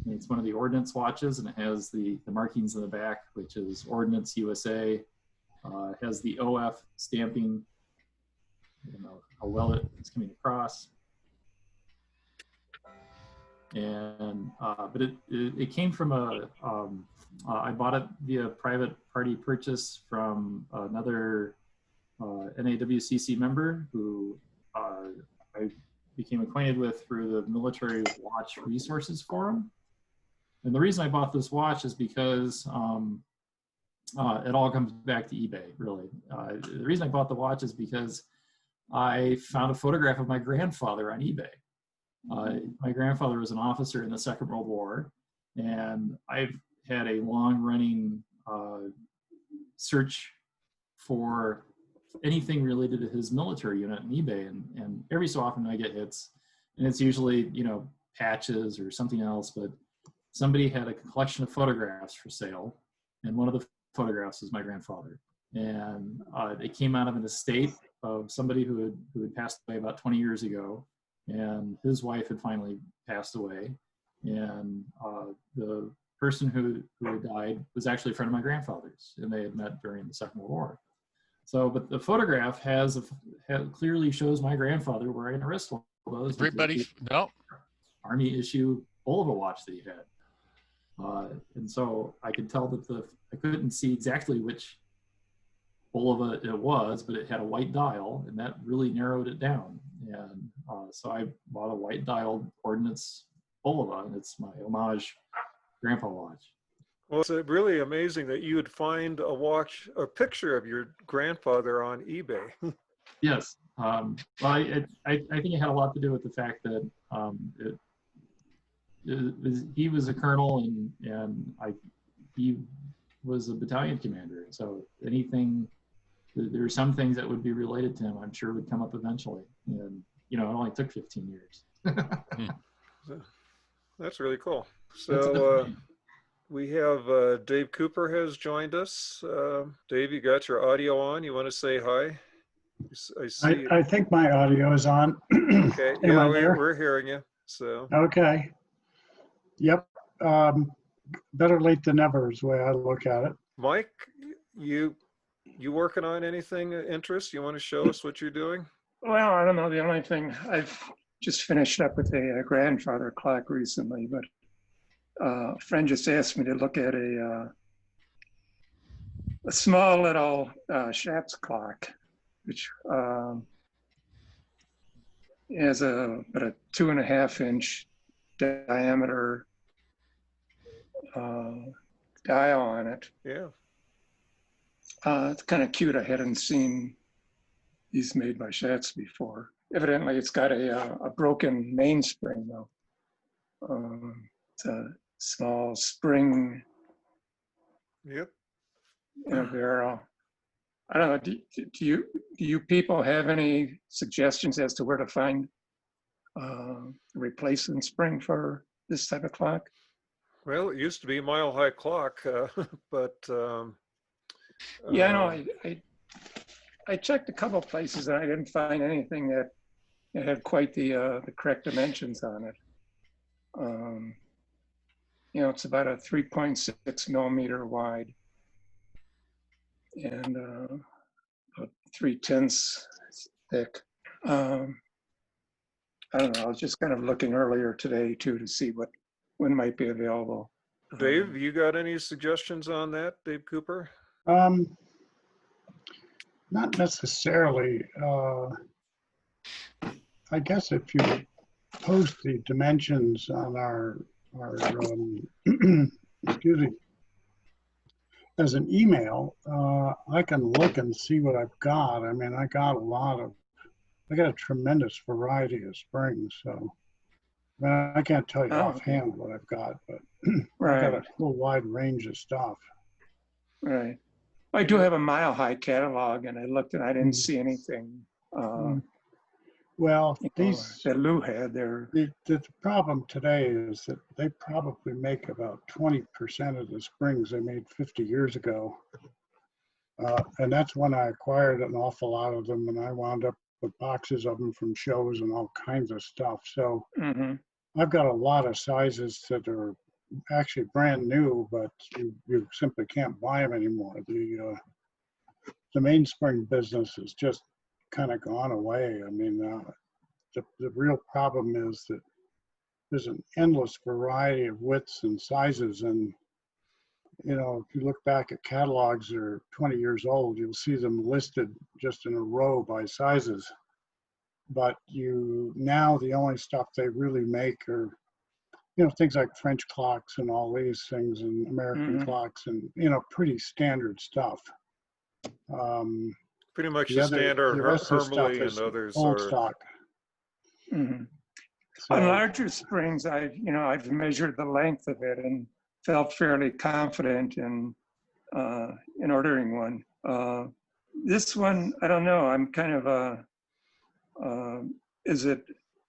It's one of the ordnance watches, and it has the markings in the back, which is Ordnance USA. It has the OF stamping. I don't know how well it's coming across. And but it came from I bought it via private party purchase from another NAWCC member who I became acquainted with through the Military Watch Resources Forum. And the reason I bought this watch is because it all comes back to eBay, really. The reason I bought the watch is because I found a photograph of my grandfather on eBay. My grandfather was an officer in the Second World War, and I've had a long-running search for anything related to his military unit on eBay, and every so often I get hits, and it's usually, you know, patches or something else, but somebody had a collection of photographs for sale, and one of the photographs was my grandfather, and it came out of an estate of somebody who had passed away about 20 years ago, and his wife had finally passed away, and the person who had died was actually a friend of my grandfather's, and they had met during the Second World War. So, but the photograph clearly shows my grandfather wearing a wrist watch. Everybody, no. Army issue Bulova watch that he had. And so I could tell that I couldn't see exactly which Bulova it was, but it had a white dial, and that really narrowed it down. And so I bought a white dialed Ordnance Bulova, and it's my homage grandpa watch. Well, it's really amazing that you would find a picture of your grandfather on eBay. Yes. Well, I think it had a lot to do with the fact that he was a colonel and he was a battalion commander. So anything, there are some things that would be related to him, I'm sure would come up eventually. And, it only took 15 years. That's really cool. So we have Dave Cooper has joined us. Dave, you got your audio on. You want to say hi? I see. I think my audio is on. Okay. Yeah, we're hearing you. So. Okay. Yep. Better late than never is the way I look at it. Mike, you working on anything of interest? You want to show us what you're doing? Well, I don't know. The only thing I've just finished up with a grandfather clock recently, but a friend just asked me to look at a small little Schatz clock, which has about a 2.5-inch diameter dial on it. Yeah. It's kind of cute. I hadn't seen these made by Schatz before. Evidently, it's got a broken mainspring though. It's a small spring. Yep. In a barrel. I don't know. Do you people have any suggestions as to where to find a replacement spring for this type of clock? Well, it used to be Mile High Clock, but yeah, I know. I checked a couple places and I didn't find anything that had quite the correct dimensions on it. It's about a 3.6 millimeter wide and about 3/10 thick. I don't know. I was just kind of looking earlier today too to see when might be available. Dave, you got any suggestions on that, Dave Cooper? Not necessarily. I guess if you post the dimensions on our excuse me, as an email, I can look and see what I've got. I mean, I got a tremendous variety of springs. So I can't tell you offhand what I've got, but right. I've got a whole wide range of stuff. Right. I do have a Mile High catalog, and I looked and I didn't see anything. Well, that Lou had there. The problem today is that they probably make about 20% of the springs they made 50 years ago. And that's when I acquired an awful lot of them, and I wound up with boxes of them from shows and all kinds of stuff. So I've got a lot of sizes that are actually brand new, but you simply can't buy them anymore. The mainspring business has just kind of gone away. I mean, the real problem is that there's an endless variety of widths and sizes, and if you look back at catalogs that are 20 years old, you'll see them listed just in a row by sizes. But now the only stuff they really make are things like French clocks and all these things, and American clocks, and pretty standard stuff. Pretty much the standard Hermley and others old stock. So, on larger springs, I've measured the length of it and felt fairly confident in ordering one. This one, I don't know. I'm kind of is it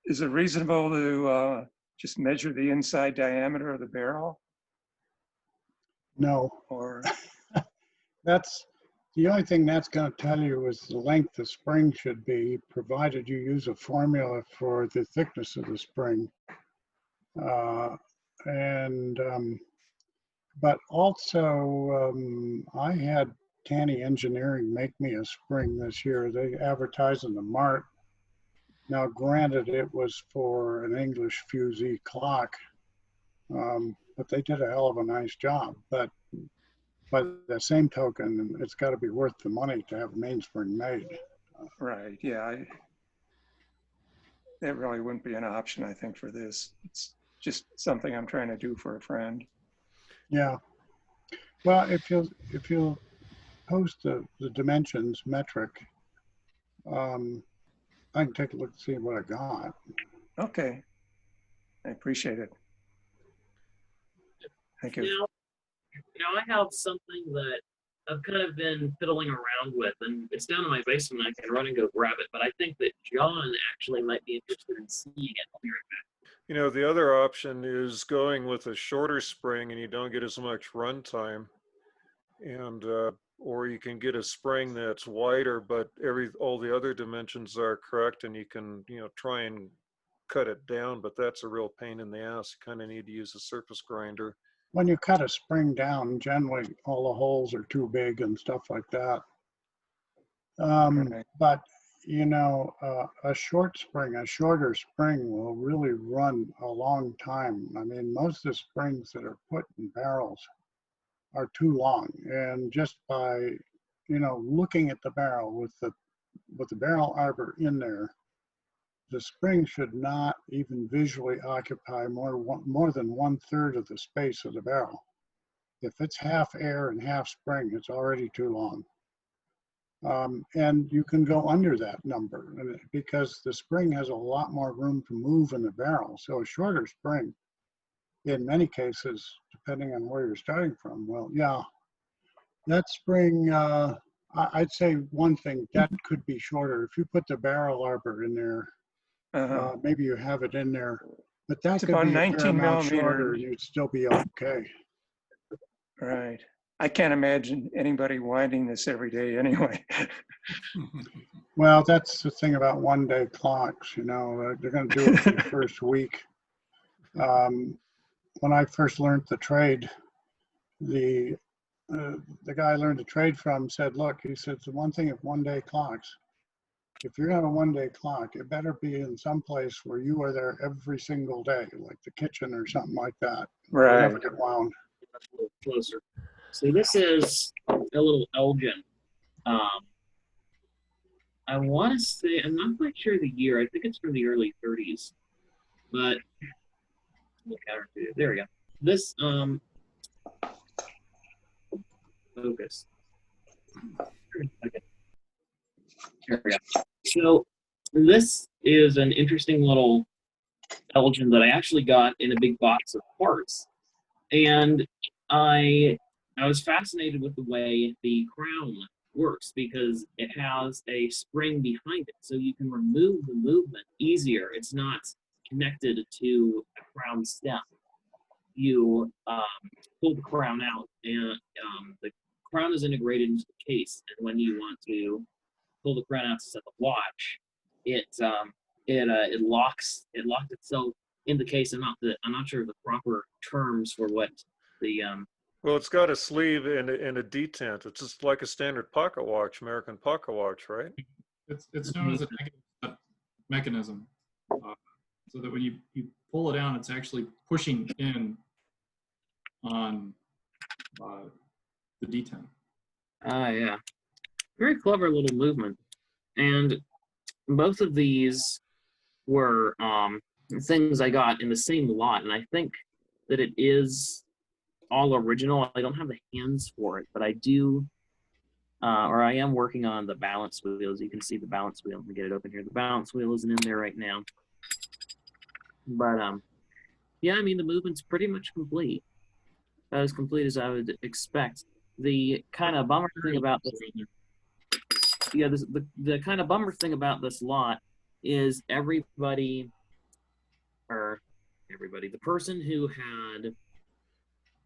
reasonable to just measure the inside diameter of the barrel? No. Or that's the only thing that's going to tell you is the length the spring should be, provided you use a formula for the thickness of the spring. But also, I had Tanny Engineering make me a spring this year. They advertised in the Mart. Now, granted, it was for an English fusee clock, but they did a hell of a nice job. But by the same token, it's got to be worth the money to have a mainspring made. Right. Yeah. That really wouldn't be an option, I think, for this. It's just something I'm trying to do for a friend. Yeah. Well, if you'll post the dimensions metric, I can take a look and see what I got. Okay. I appreciate it. Thank you. Now I have something that I've kind of been fiddling around with, and it's down in my basement. I can run and go grab it, but I think that John actually might be interested in seeing it. I'll be right back. You know, the other option is going with a shorter spring and you don't get as much run time. And or you can get a spring that's wider, but all the other dimensions are correct, and you can, you know, try and cut it down, but that's a real pain in the ass. You kind of need to use a surface grinder. When you cut a spring down, generally all the holes are too big and stuff like that. Right. But you know, a shorter spring will really run a long time. I mean, most of the springs that are put in barrels are too long, and just by, you know, looking at the barrel with the barrel arbor in there, the spring should not even visually occupy more than 1/3 of the space of the barrel. If it's half air and half spring, it's already too long. And you can go under that number because the spring has a lot more room to move in the barrel. So a shorter spring, in many cases, depending on where you're starting from, well, yeah, that spring, I'd say one thing, that could be shorter. If you put the barrel arbor in there, maybe you have it in there, but that It's could about be a fair 19 amount shorter millimeter. and you'd still be okay. Right. I can't imagine anybody winding this every day anyway. Well, that's the thing about one-day clocks, you know, they're going to do it for the first week. When I first learned the trade, the guy I learned the trade from said, look, he said, the one thing of one-day clocks, if you're on a one-day clock, it better be in some place where you are there every single day, like the kitchen or something like that. Right. Never get wound. A little closer. So this is a little Elgin. I want to say, I'm not quite sure the year. I think it's from the early 30s. But look at her. There we go. This focus. Okay. Here we go. So this is an interesting little Elgin that I actually got in a big box of parts, and I was fascinated with the way the crown works because it has a spring behind it, so you can remove the movement easier. It's not connected to a crown stem. You pull the crown out, and the crown is integrated into the case. And when you want to pull the crown out to set the watch, it locks itself in the case. I'm not sure of the proper terms for what the Well, it's got a sleeve and a detent. It's just like a standard pocket watch, American pocket watch, right? It's known as a negative mechanism, so that when you pull it down, it's actually pushing in on the detent. Yeah, very clever little movement. And both of these were things I got in the same lot, and I think that it is all original. I don't have the hands for it, but I do, or I am working on the balance wheels. You can see the balance wheel. Let me get it open here. The balance wheel isn't in there right now. But yeah, I mean, the movement's pretty much complete. As complete as I would expect. The kind of bummer thing about this, the kind of bummer thing about this lot is the person who had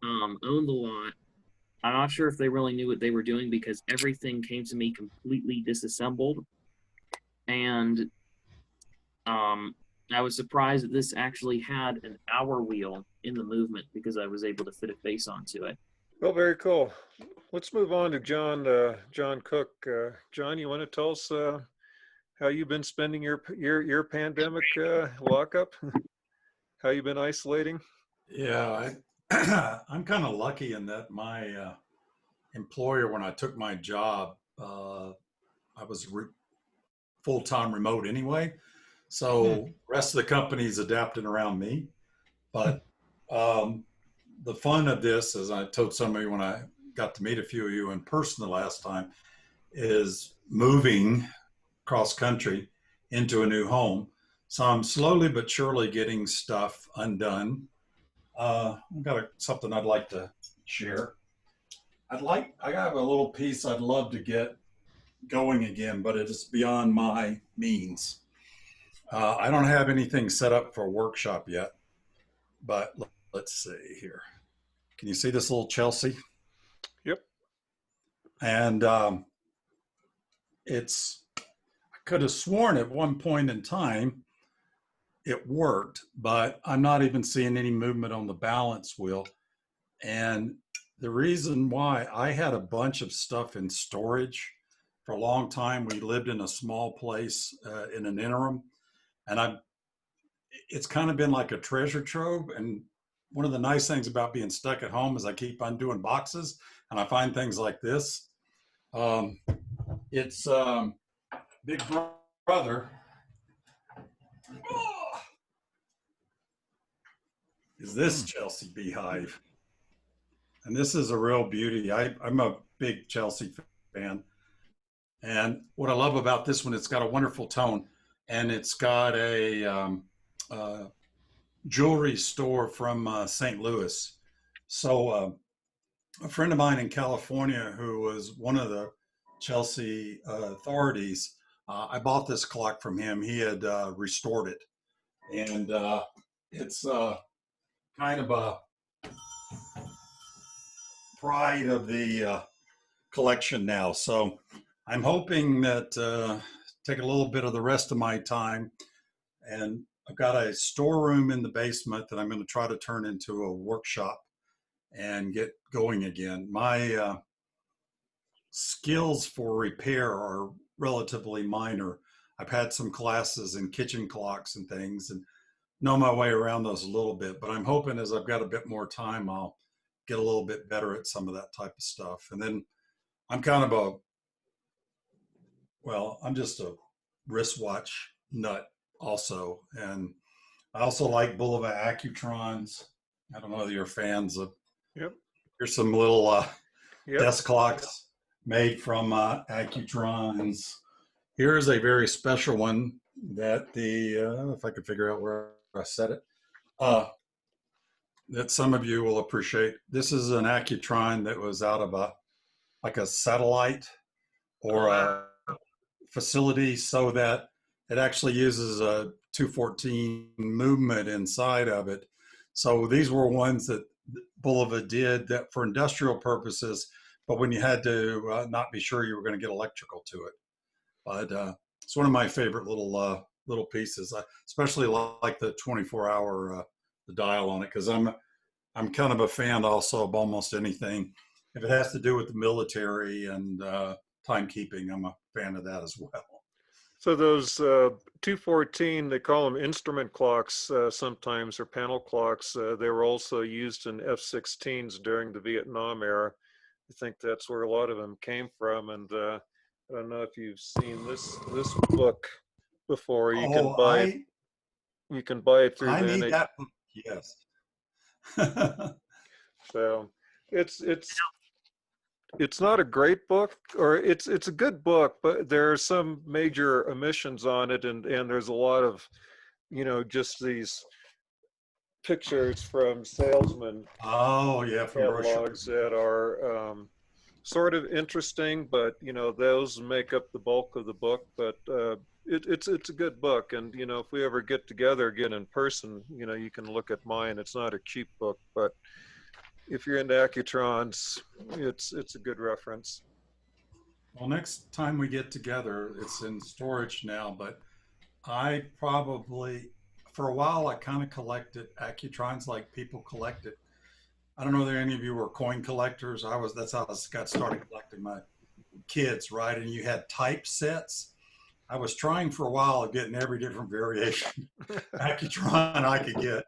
owned the lot, I'm not sure if they really knew what they were doing because everything came to me completely disassembled. And I was surprised that this actually had an hour wheel in the movement because I was able to fit a face onto it. Well, very cool. Let's move on to John Cook. John, you want to tell us how you've been spending your pandemic lockup? How you've been isolating? Yeah, I'm kind of lucky in that my employer, when I took my job, I was full-time remote anyway. So rest of the company's adapting around me. But the fun of this, as I told some of you when I got to meet a few of you in person the last time, is moving cross country into a new home. So I'm slowly but surely getting stuff undone. I've got something I'd like to share. I have a little piece I'd love to get going again, but it is beyond my means. I don't have anything set up for a workshop yet, but let's see here. Can you see this little Chelsea? Yep. And I could have sworn at one point in time it worked, but I'm not even seeing any movement on the balance wheel. And the reason why, I had a bunch of stuff in storage for a long time. We lived in a small place in an interim, and it's kind of been like a treasure trove. And one of the nice things about being stuck at home is I keep undoing boxes and I find things like this. It's Big Brother is this Chelsea beehive. And this is a real beauty. I'm a big Chelsea fan. And what I love about this one, it's got a wonderful tone, and it's got a jewelry store from St. Louis. So a friend of mine in California who was one of the Chelsea authorities, I bought this clock from him. He had restored it. And it's kind of a pride of the collection now. So I'm hoping that take a little bit of the rest of my time, and I've got a storeroom in the basement that I'm going to try to turn into a workshop and get going again. My skills for repair are relatively minor. I've had some classes in kitchen clocks and things and know my way around those a little bit, but I'm hoping as I've got a bit more time, I'll get a little bit better at some of that type of stuff. And then I'm kind of I'm just a wristwatch nut also. And I also like Boulder Accutrons. I don't know whether you're fans of. Yep. Here's some little Yep. desk clocks made from Accutrons. Here's a very special one that if I could figure out where I set it, that some of you will appreciate. This is an Accutron that was out of a satellite or a facility, so that it actually uses a 214 movement inside of it. So these were ones that Bulova did that for industrial purposes, but when you had to not be sure you were going to get electrical to it. But it's one of my favorite little pieces. I especially like the 24-hour the dial on it, because I'm kind of a fan also of almost anything. If it has to do with the military and timekeeping, I'm a fan of that as well. So those 214, they call them instrument clocks sometimes, or panel clocks. They were also used in F-16s during the Vietnam era. I think that's where a lot of them came from. And I don't know if you've seen this book before. You can buy it. You can buy it through. I need that book. Yes. So it's not a great book, or it's a good book, but there are some major omissions on it, and there's a lot of, just these pictures from salesmen. Oh yeah, from catalogs that are sort of interesting, but those make up the bulk of the book. But it's a good book, and if we ever get together again in person, you can look at mine. It's not a cheap book, but if you're into Accutrons, it's a good reference. Well, next time we get together, it's in storage now, but I probably, for a while, I kind of collected Accutrons like people collect it. I don't know if any of you were coin collectors. That's how I got started collecting my kids, right? And you had type sets. I was trying for a while of getting every different variation Accutron I could get.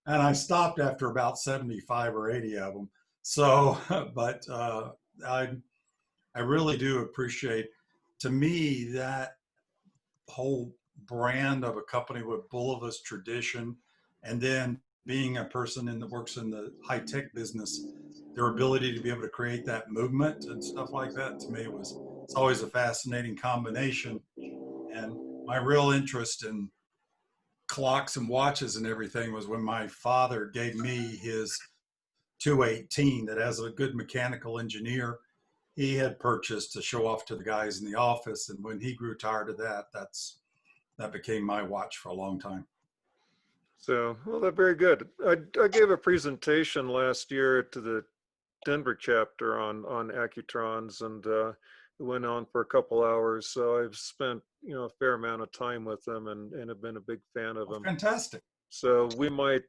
And I stopped after about 75 or 80 of them. So, but I really do appreciate, to me, that whole brand of a company with Bulova's tradition, and then being a person that works in the high tech business, their ability to be able to create that movement and stuff like that, to me it's always a fascinating combination. And my real interest in clocks and watches and everything was when my father gave me his 218 that, as a good mechanical engineer, he had purchased to show off to the guys in the office. And when he grew tired of that, that became my watch for a long time. So, well, that's very good. I gave a presentation last year to the Denver chapter on Accutrons, and it went on for a couple hours. So I've spent, a fair amount of time with them, and have been a big fan of them. Fantastic. So we might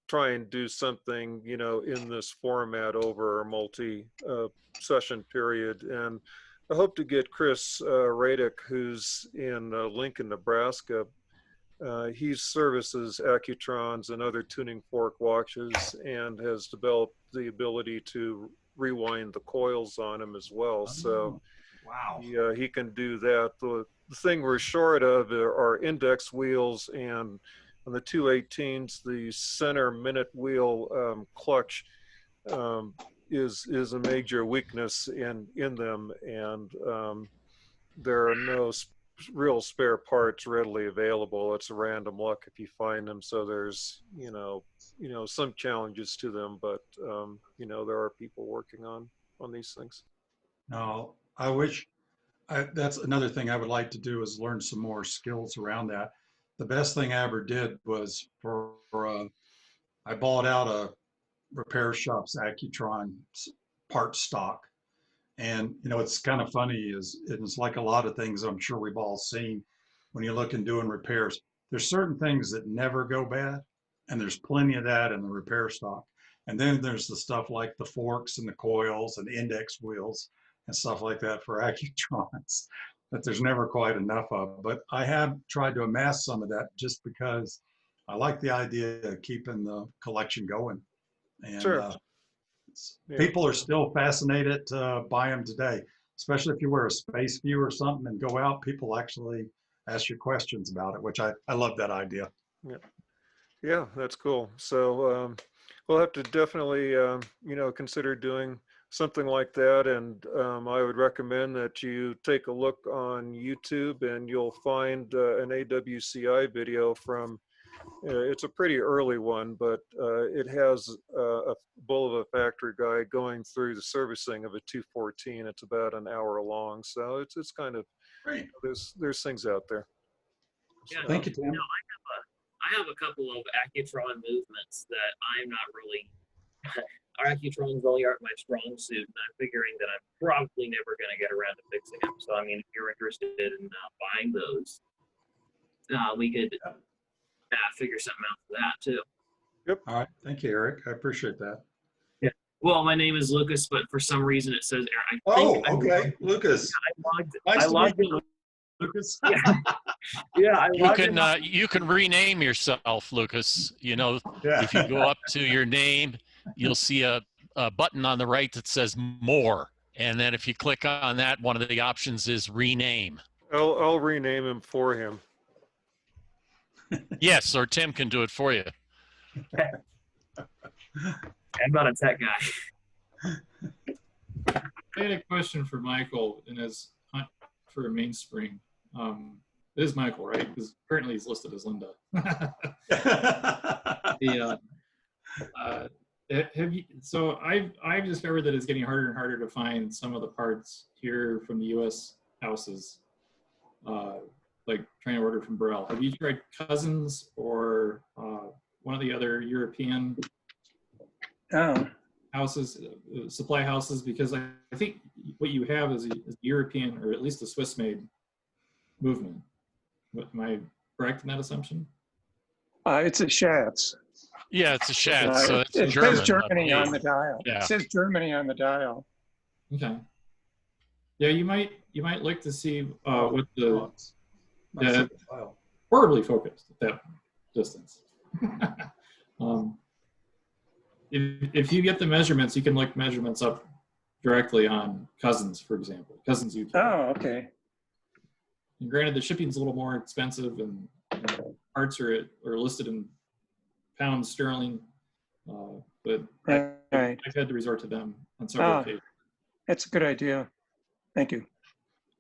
try and do something, in this format over a multi-session period. And I hope to get Chris Radick, who's in Lincoln, Nebraska. He services Accutrons and other tuning fork watches, and has developed the ability to rewind the coils on them as well. So wow, he can do that. The thing we're short of are index wheels, and on the 218s, the center minute wheel clutch is a major weakness in them, and there are no real spare parts readily available. It's a random luck if you find them. So there's some challenges to them, but there are people working on these things. No, I wish. That's another thing I would like to do, is learn some more skills around that. The best thing I ever did was I bought out a repair shop's Accutron part stock. And, it's kind of funny, it's like a lot of things I'm sure we've all seen when you look and doing repairs. There's certain things that never go bad, and there's plenty of that in the repair stock. And then there's the stuff like the forks and the coils and the index wheels and stuff like that for Accutrons that there's never quite enough of. But I have tried to amass some of that just because I like the idea of keeping the collection going. And sure. People are still fascinated to buy them today, especially if you wear a space view or something and go out. People actually ask you questions about it, which I love that idea. Yeah, that's cool. So we'll have to definitely consider doing something like that, and I would recommend that you take a look on YouTube, and you'll find an AWCI video from it's a pretty early one, but it has a bull of a factory guy going through the servicing of a 214. It's about an hour long, so it's kind of great. There's things out there. Yeah, thank you, Tim. I have a couple of Accutron movements that I'm not really. Our Accutrons really aren't my strong suit, and I'm figuring that I'm probably never going to get around to fixing them. So, I mean, if you're interested in buying those, we could figure something out for that too. Yep. All right. Thank you, Eric. I appreciate that. Yeah. Well, my name is Lucas, but for some reason it says Eric. Okay, Lucas. I logged in. Lucas. Yeah. Yeah. You can rename yourself, Lucas. If you go up to your name, you'll see a button on the right that says more. And then if you click on that, one of the options is rename. I'll rename him for him. Yes, or Tim can do it for you. I'm not a tech guy. I had a question for Michael in his hunt for a mainspring. It is Michael, right? Because currently he's listed as Linda. So I've discovered that it's getting harder and harder to find some of the parts here from the U.S. houses, like trying to order from Burrell. Have you tried Cousins or one of the other European houses, supply houses? Because I think what you have is a European, or at least a Swiss-made movement. Am I correct in that assumption? It's a Schatz. Yeah, it's a Schatz. So it German, says Germany on the dial. Yeah. It says Germany on the dial. Okay. Yeah, you might look to see what the horribly focused at that distance. If you get the measurements, you can look measurements up directly on Cousins, for example. Cousins UK. Oh, okay. And granted, the shipping's a little more expensive, and parts are listed in pounds sterling, but Right. I've had to resort to them on several occasions. That's a good idea. Thank you.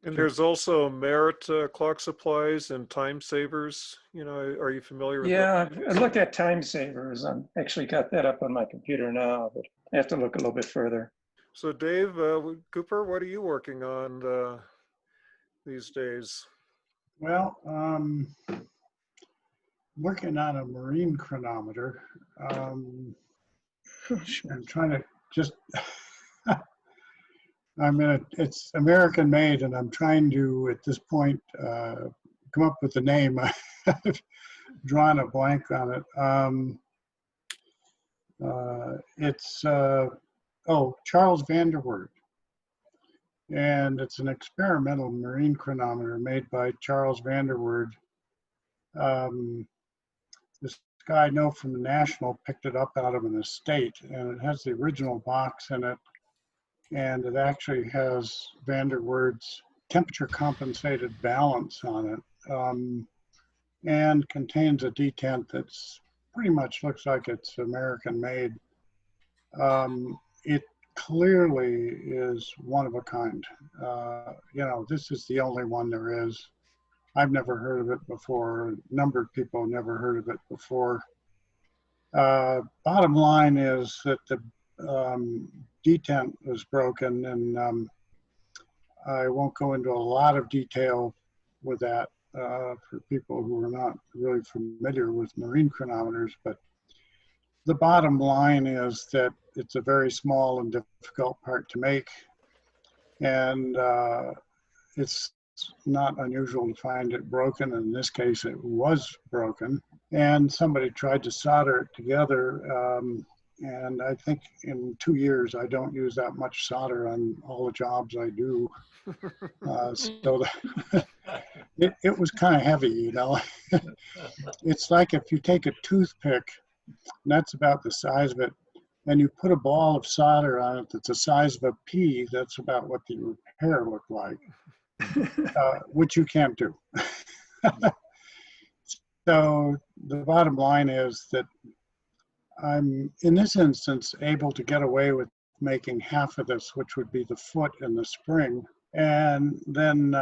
And there's also Merit clock supplies and time savers. You know, are you familiar with Yeah, that? I looked at time savers. I'm actually got that up on my computer now, but I have to look a little bit further. So Dave Cooper, what are you working on these days? Well, working on a marine chronometer. I'm trying to just, it's American made, and I'm trying to, at this point, come up with a name. I've drawn a blank on it. It's, Charles Vanderwert. And it's an experimental marine chronometer made by Charles Vanderwert. This guy I know from the National picked it up out of an estate, and it has the original box in it, and it actually has Vanderwert's temperature compensated balance on it, and contains a detent that's pretty much looks like it's American made. It clearly is one of a kind. You know, this is the only one there is. I've never heard of it before. A number of people have never heard of it before. Bottom line is that the detent was broken, and I won't go into a lot of detail with that for people who are not really familiar with marine chronometers, but the bottom line is that it's a very small and difficult part to make, and it's not unusual to find it broken. In this case, it was broken, and somebody tried to solder it together. And I think in 2 years, I don't use that much solder on all the jobs I do. So it was kind of heavy, you know. It's like if you take a toothpick, and that's about the size of it, and you put a ball of solder on it that's the size of a pea, that's about what the repair looked like. Which you can't do. So the bottom line is that I'm, in this instance, able to get away with making half of this, which would be the foot and the spring, and then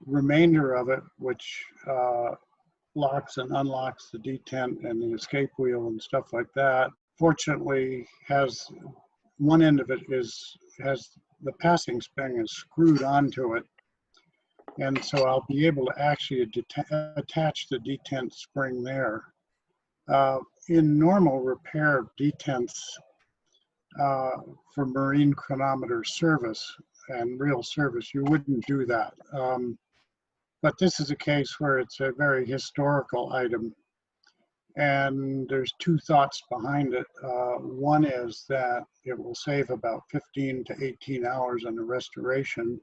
remainder of it, which locks and unlocks the detent and the escape wheel and stuff like that. Fortunately, has one end of it has the passing spring is screwed onto it. And so I'll be able to actually attach the detent spring there. In normal repair of detents for marine chronometer service and real service, you wouldn't do that. But this is a case where it's a very historical item. And there's two thoughts behind it. One is that it will save about 15 to 18 hours on the restoration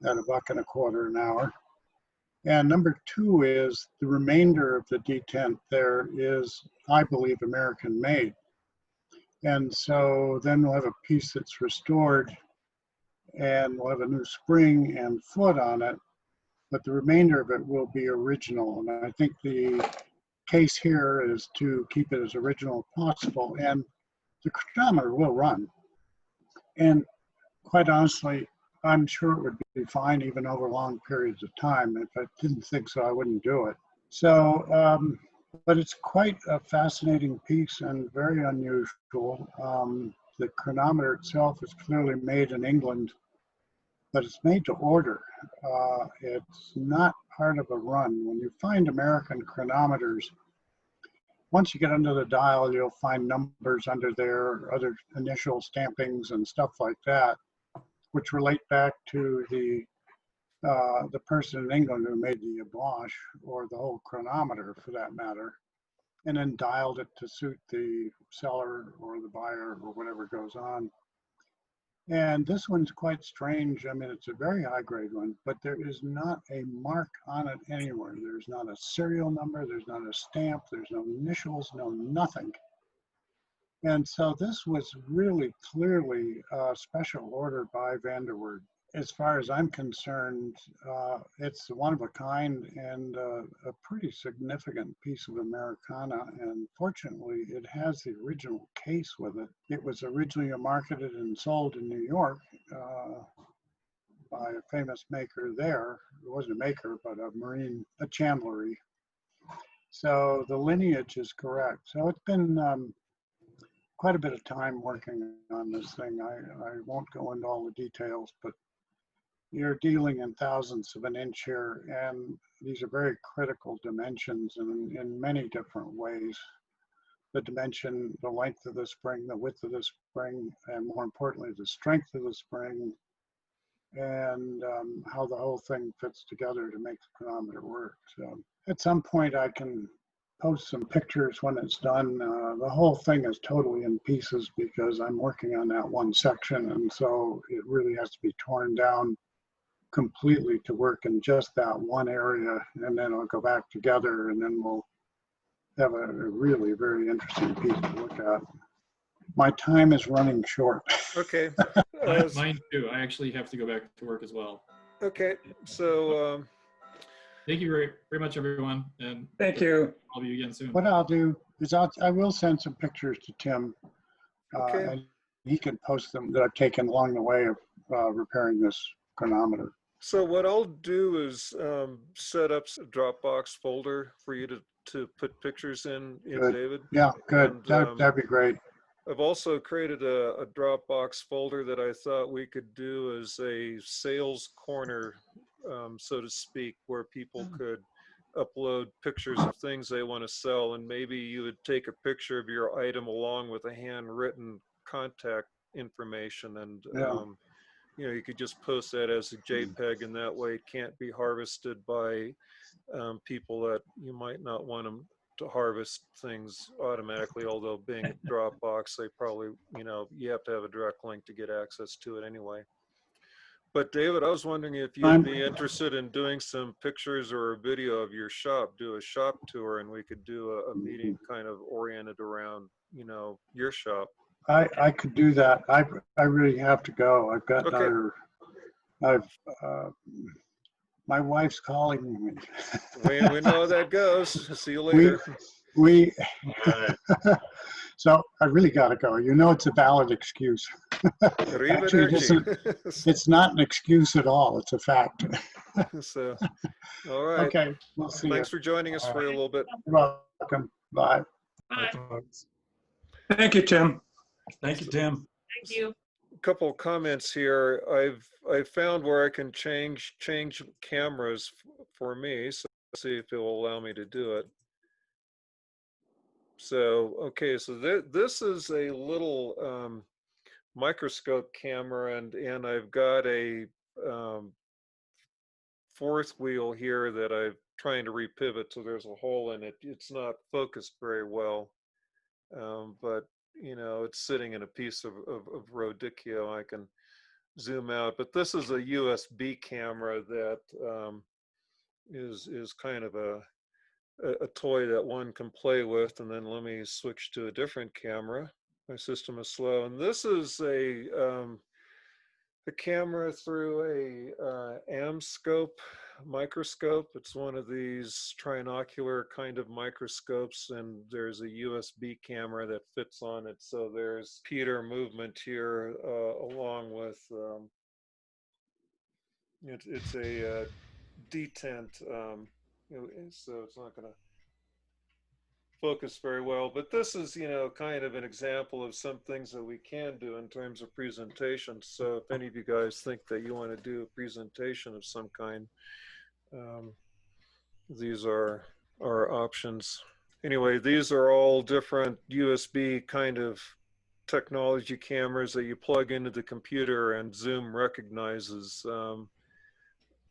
at $1.25 an hour. And number two is the remainder of the detent there is, I believe, American made. And so then we'll have a piece that's restored, and we'll have a new spring and foot on it, but the remainder of it will be original. And I think the case here is to keep it as original as possible, and the chronometer will run. And quite honestly, I'm sure it would be fine even over long periods of time. If I didn't think so, I wouldn't do it. So, but it's quite a fascinating piece and very unusual. The chronometer itself is clearly made in England, but it's made to order. It's not part of a run. When you find American chronometers, once you get under the dial, you'll find numbers under there, other initial stampings and stuff like that, which relate back to the person in England who made the Blanche, or the whole chronometer for that matter, and then dialed it to suit the seller or the buyer or whatever goes on. And this one's quite strange. I mean, it's a very high grade one, but there is not a mark on it anywhere. There's not a serial number, there's not a stamp, there's no initials, no nothing. And so this was really clearly a special order by Vanderwert. as far as I'm concerned, it's one of a kind and a pretty significant piece of Americana. And fortunately, it has the original case with it. It was originally marketed and sold in New York by a famous maker there. It wasn't a maker, but a chandlery. So the lineage is correct. So it's been quite a bit of time working on this thing. I won't go into all the details, but you're dealing in thousandths of an inch here, and these are very critical dimensions in many different ways. The dimension, the length of the spring, the width of the spring, and more importantly, the strength of the spring, and how the whole thing fits together to make the chronometer work. So at some point I can post some pictures when it's done. The whole thing is totally in pieces because I'm working on that one section, and so it really has to be torn down completely to work in just that one area, and then it'll go back together, and then we'll have a really very interesting piece to look at. My time is running short. Okay. Mine too. I actually have to go back to work as well. Okay. So thank you very, very much, everyone. And Thank you. I'll be you again soon. What I'll do is I will send some pictures to Tim, okay. and he can post them that I've taken along the way of repairing this chronometer. So what I'll do is set up a Dropbox folder for you to put pictures in, Good. David. Yeah, good. And, That'd be great. I've also created a Dropbox folder that I thought we could do as a sales corner, so to speak, where people could upload pictures of things they want to sell, and maybe you would take a picture of your item along with a handwritten contact information, and Yeah. you know, you could just post that as a JPEG, and that way it can't be harvested by people that you might not want them to harvest things automatically, although being a Dropbox, they probably, you know, you have to have a direct link to get access to it anyway. But David, I was wondering if you'd be interested in doing some pictures or a video of your shop, do a shop tour, and we could do a meeting kind of oriented around, you know, your shop. I could do that. I really have to go. I've got Okay. my wife's calling me. We know how that goes. See you later. We so I really got to go. You know, it's a valid excuse. Actually, it's not an excuse at all. It's a fact. So, all right. Okay, we'll see. Thanks for joining us for a little bit. You're welcome. Bye. Bye. Thank you, Tim. Thank you, Tim. Thank you. A couple of comments here. I've found where I can change cameras for me. So let's see if it will allow me to do it. So, okay, so this is a little microscope camera, and I've got a fourth wheel here that I'm trying to repivot, so there's a hole in it. It's not focused very well, but you know, it's sitting in a piece of radicchio. I can zoom out, but this is a USB camera that is kind of a toy that one can play with. And then let me switch to a different camera. My system is slow, and this is a camera through a AMScope microscope. It's one of these trinocular kind of microscopes, and there's a USB camera that fits on it. So there's Peter movement here, along with it's a detent, so it's not going to focus very well, but this is, you know, kind of an example of some things that we can do in terms of presentation. So if any of you guys think that you want to do a presentation of some kind, these are our options. Anyway, these are all different USB kind of technology cameras that you plug into the computer, and Zoom recognizes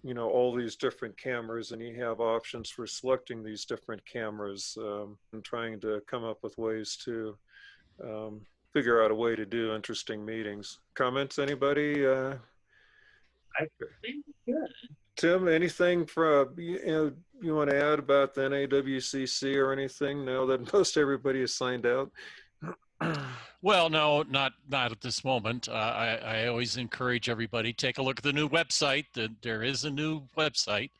you know, all these different cameras, and you have options for selecting these different cameras, and trying to come up with ways to figure out a way to do interesting meetings. Comments, anybody? I think good. Tim, anything from you want to add about the NAWCC or anything now that most everybody has signed out? Well, no, not at this moment. I always encourage everybody, take a look at the new website. There is a new website,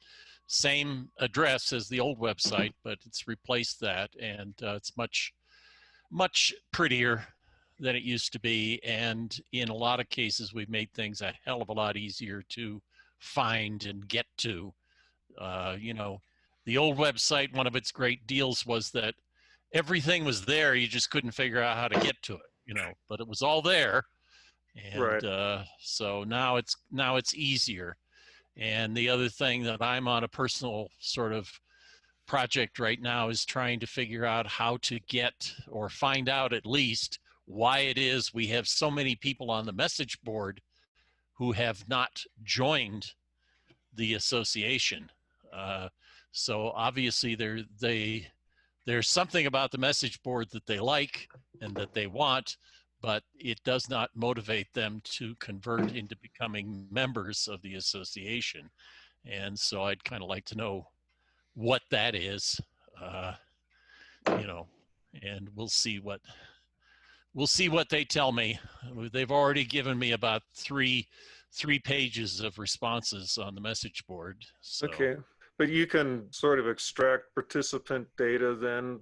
same address as the old website, but it's replaced that, and it's much prettier than it used to be. And in a lot of cases, we've made things a hell of a lot easier to find and get to. You know, the old website, one of its great deals was that everything was there. You just couldn't figure out how to get to it, you know, but it was all there. And Right. so now it's easier. And the other thing that I'm on a personal sort of project right now is trying to figure out how to get or find out at least why it is we have so many people on the message board who have not joined the association. Uh, so obviously there's something about the message board that they like and that they want, but it does not motivate them to convert into becoming members of the association. And so I'd kind of like to know what that is, uh, you know, and we'll see what they tell me. They've already given me about three pages of responses on the message board. So Okay. But you can sort of extract participant data then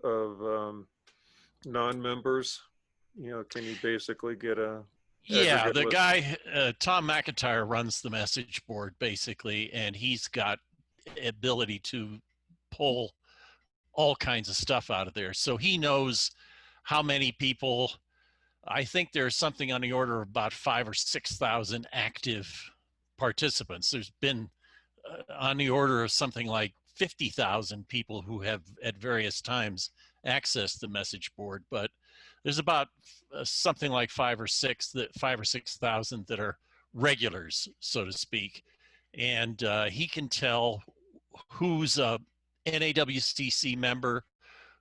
of non-members. You know, can you basically get a yeah, aggregate the list? guy Tom McIntyre runs the message board basically, and he's got ability to pull all kinds of stuff out of there. So he knows how many people. I think there's something on the order of about 5,000 or 6,000 active participants. There's been on the order of something like 50,000 people who have at various times accessed the message board, but there's about something like 5 or 6,000 that are regulars, so to speak, and he can tell who's a NAWCC member,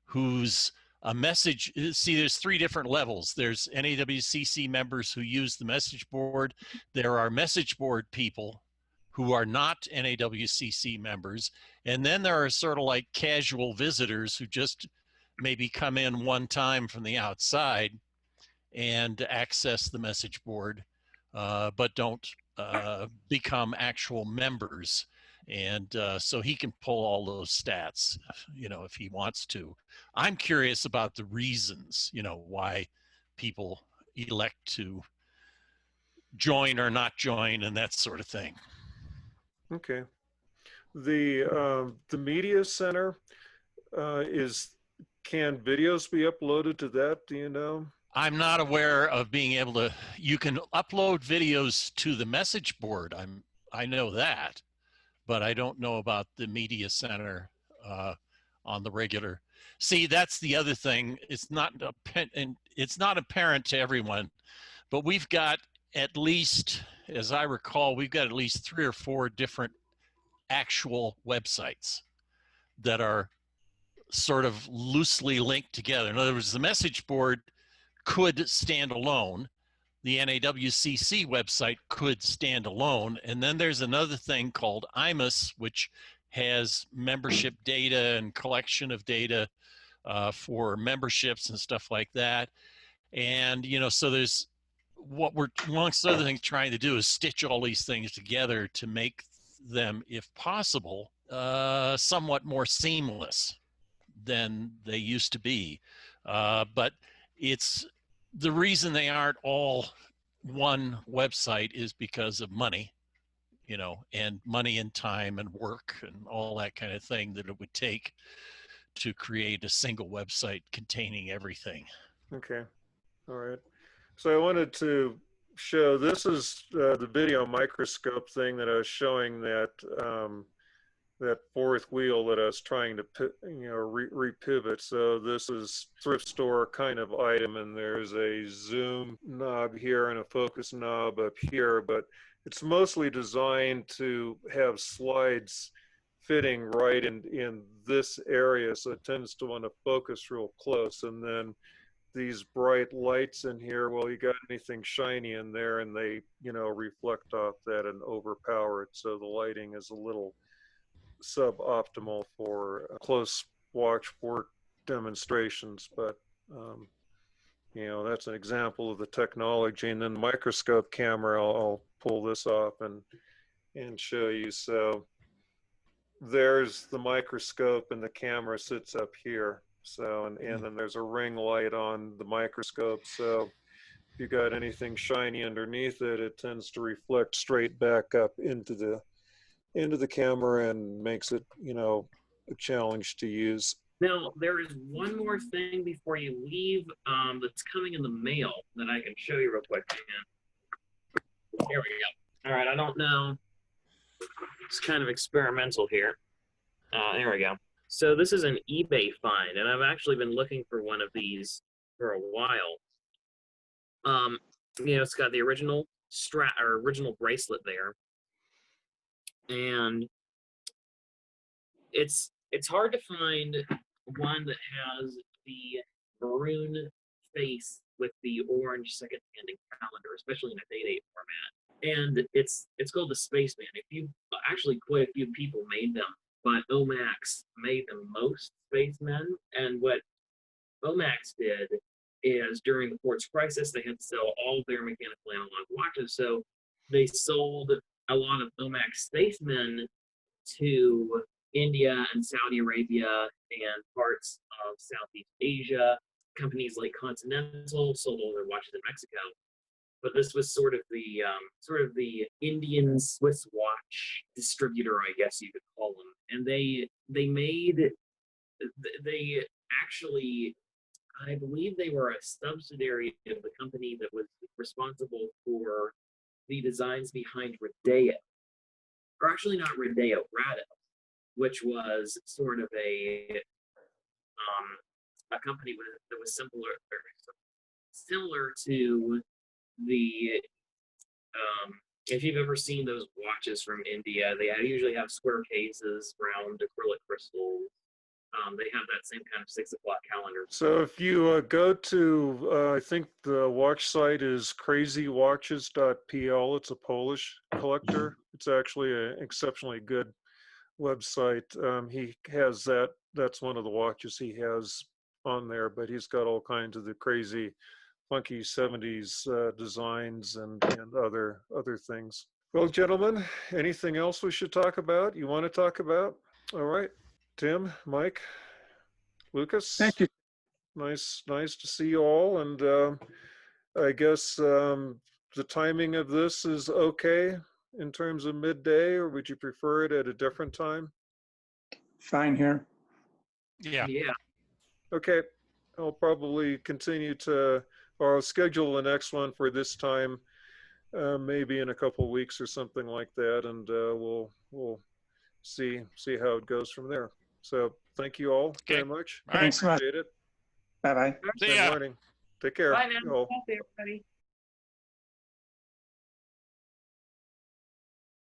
who's a message. See, there's three different levels. There's NAWCC members who use the message board. There are message board people who are not NAWCC members. And then there are sort of like casual visitors who just maybe come in one time from the outside and access the message board, but don't become actual members. And so he can pull all those stats, you know, if he wants to. I'm curious about the reasons, you know, why people elect to join or not join and that sort of thing. Okay. The media center can videos be uploaded to that? Do you know? I'm not aware of being able to. You can upload videos to the message board. I know that, but I don't know about the media center on the regular. See, that's the other thing. It's not apparent to everyone, but we've got at least, as I recall, we've got at least 3 or 4 different actual websites that are sort of loosely linked together. In other words, the message board could stand alone. The NAWCC website could stand alone. And then there's another thing called IMUS, which has membership data and collection of data for memberships and stuff like that. And, you know, so there's what we're, amongst other things, trying to do is stitch all these things together to make them, if possible, somewhat more seamless than they used to be. But it's the reason they aren't all one website is because of money, you know, and money and time and work and all that kind of thing that it would take to create a single website containing everything. Okay. All right. So I wanted to show, this is the video microscope thing that I was showing, that that fourth wheel that I was trying to repivot. So this is thrift store kind of item, and there's a zoom knob here and a focus knob up here, but it's mostly designed to have slides fitting right in this area, so it tends to want to focus real close. And then these bright lights in here, well, you got anything shiny in there and they, you know, reflect off that and overpower it. So the lighting is a little suboptimal for close watch work demonstrations, but You know, that's an example of the technology. And then the microscope camera, I'll pull this off and show you. So there's the microscope and the camera sits up here. So, and then there's a ring light on the microscope. So if you got anything shiny underneath it, it tends to reflect straight back up into the camera and makes it, you know, a challenge to use. Now, there is one more thing before you leave that's coming in the mail that I can show you real quick. Hang on. Here we go. All right, I don't know. It's kind of experimental here. There we go. So this is an eBay find, and I've actually been looking for one of these for a while. You know, it's got the original strap or original bracelet there, and it's hard to find one that has the maroon face with the orange second-handing calendar, especially in a day-date format. And it's called the Spaceman. Actually, quite a few people made them, but OMAX made the most Spacemen. And what OMAX did is during the quartz crisis, they had to sell all of their mechanical analog watches. So they sold a lot of OMAX Spacemen to India and Saudi Arabia and parts of Southeast Asia. Companies like Continental sold all their watches in Mexico. But this was sort of the Indian Swiss watch distributor, I guess you could call them. And they actually, I believe they were a subsidiary of the company that was responsible for the designs behind Rodeo. Or actually not Rodeo, Rado, which was sort of a company that was similar to the if you've ever seen those watches from India, they usually have square cases, round acrylic crystals. They have that same kind of 6 o'clock calendar. So if you go to, I think the watch site is crazywatches.pl. It's a Polish collector. It's actually an exceptionally good website. He has that. That's one of the watches he has on there, but he's got all kinds of the crazy funky 70s designs and other things. Well, gentlemen, anything else we should talk about? You want to talk about? All right, Tim, Mike, Lucas. Thank you. Nice to see you all. And I guess the timing of this is okay in terms of midday, or would you prefer it at a different time? Fine here. Yeah. Okay, I'll probably continue to, or I'll schedule the next one for this time, maybe in a couple of weeks or something like that, and we'll see how it goes from there. So thank you all very much. All right. Thanks so much. Appreciate it. Bye-bye. See Good ya. morning. Take care. Bye now. You all. Bye, everybody.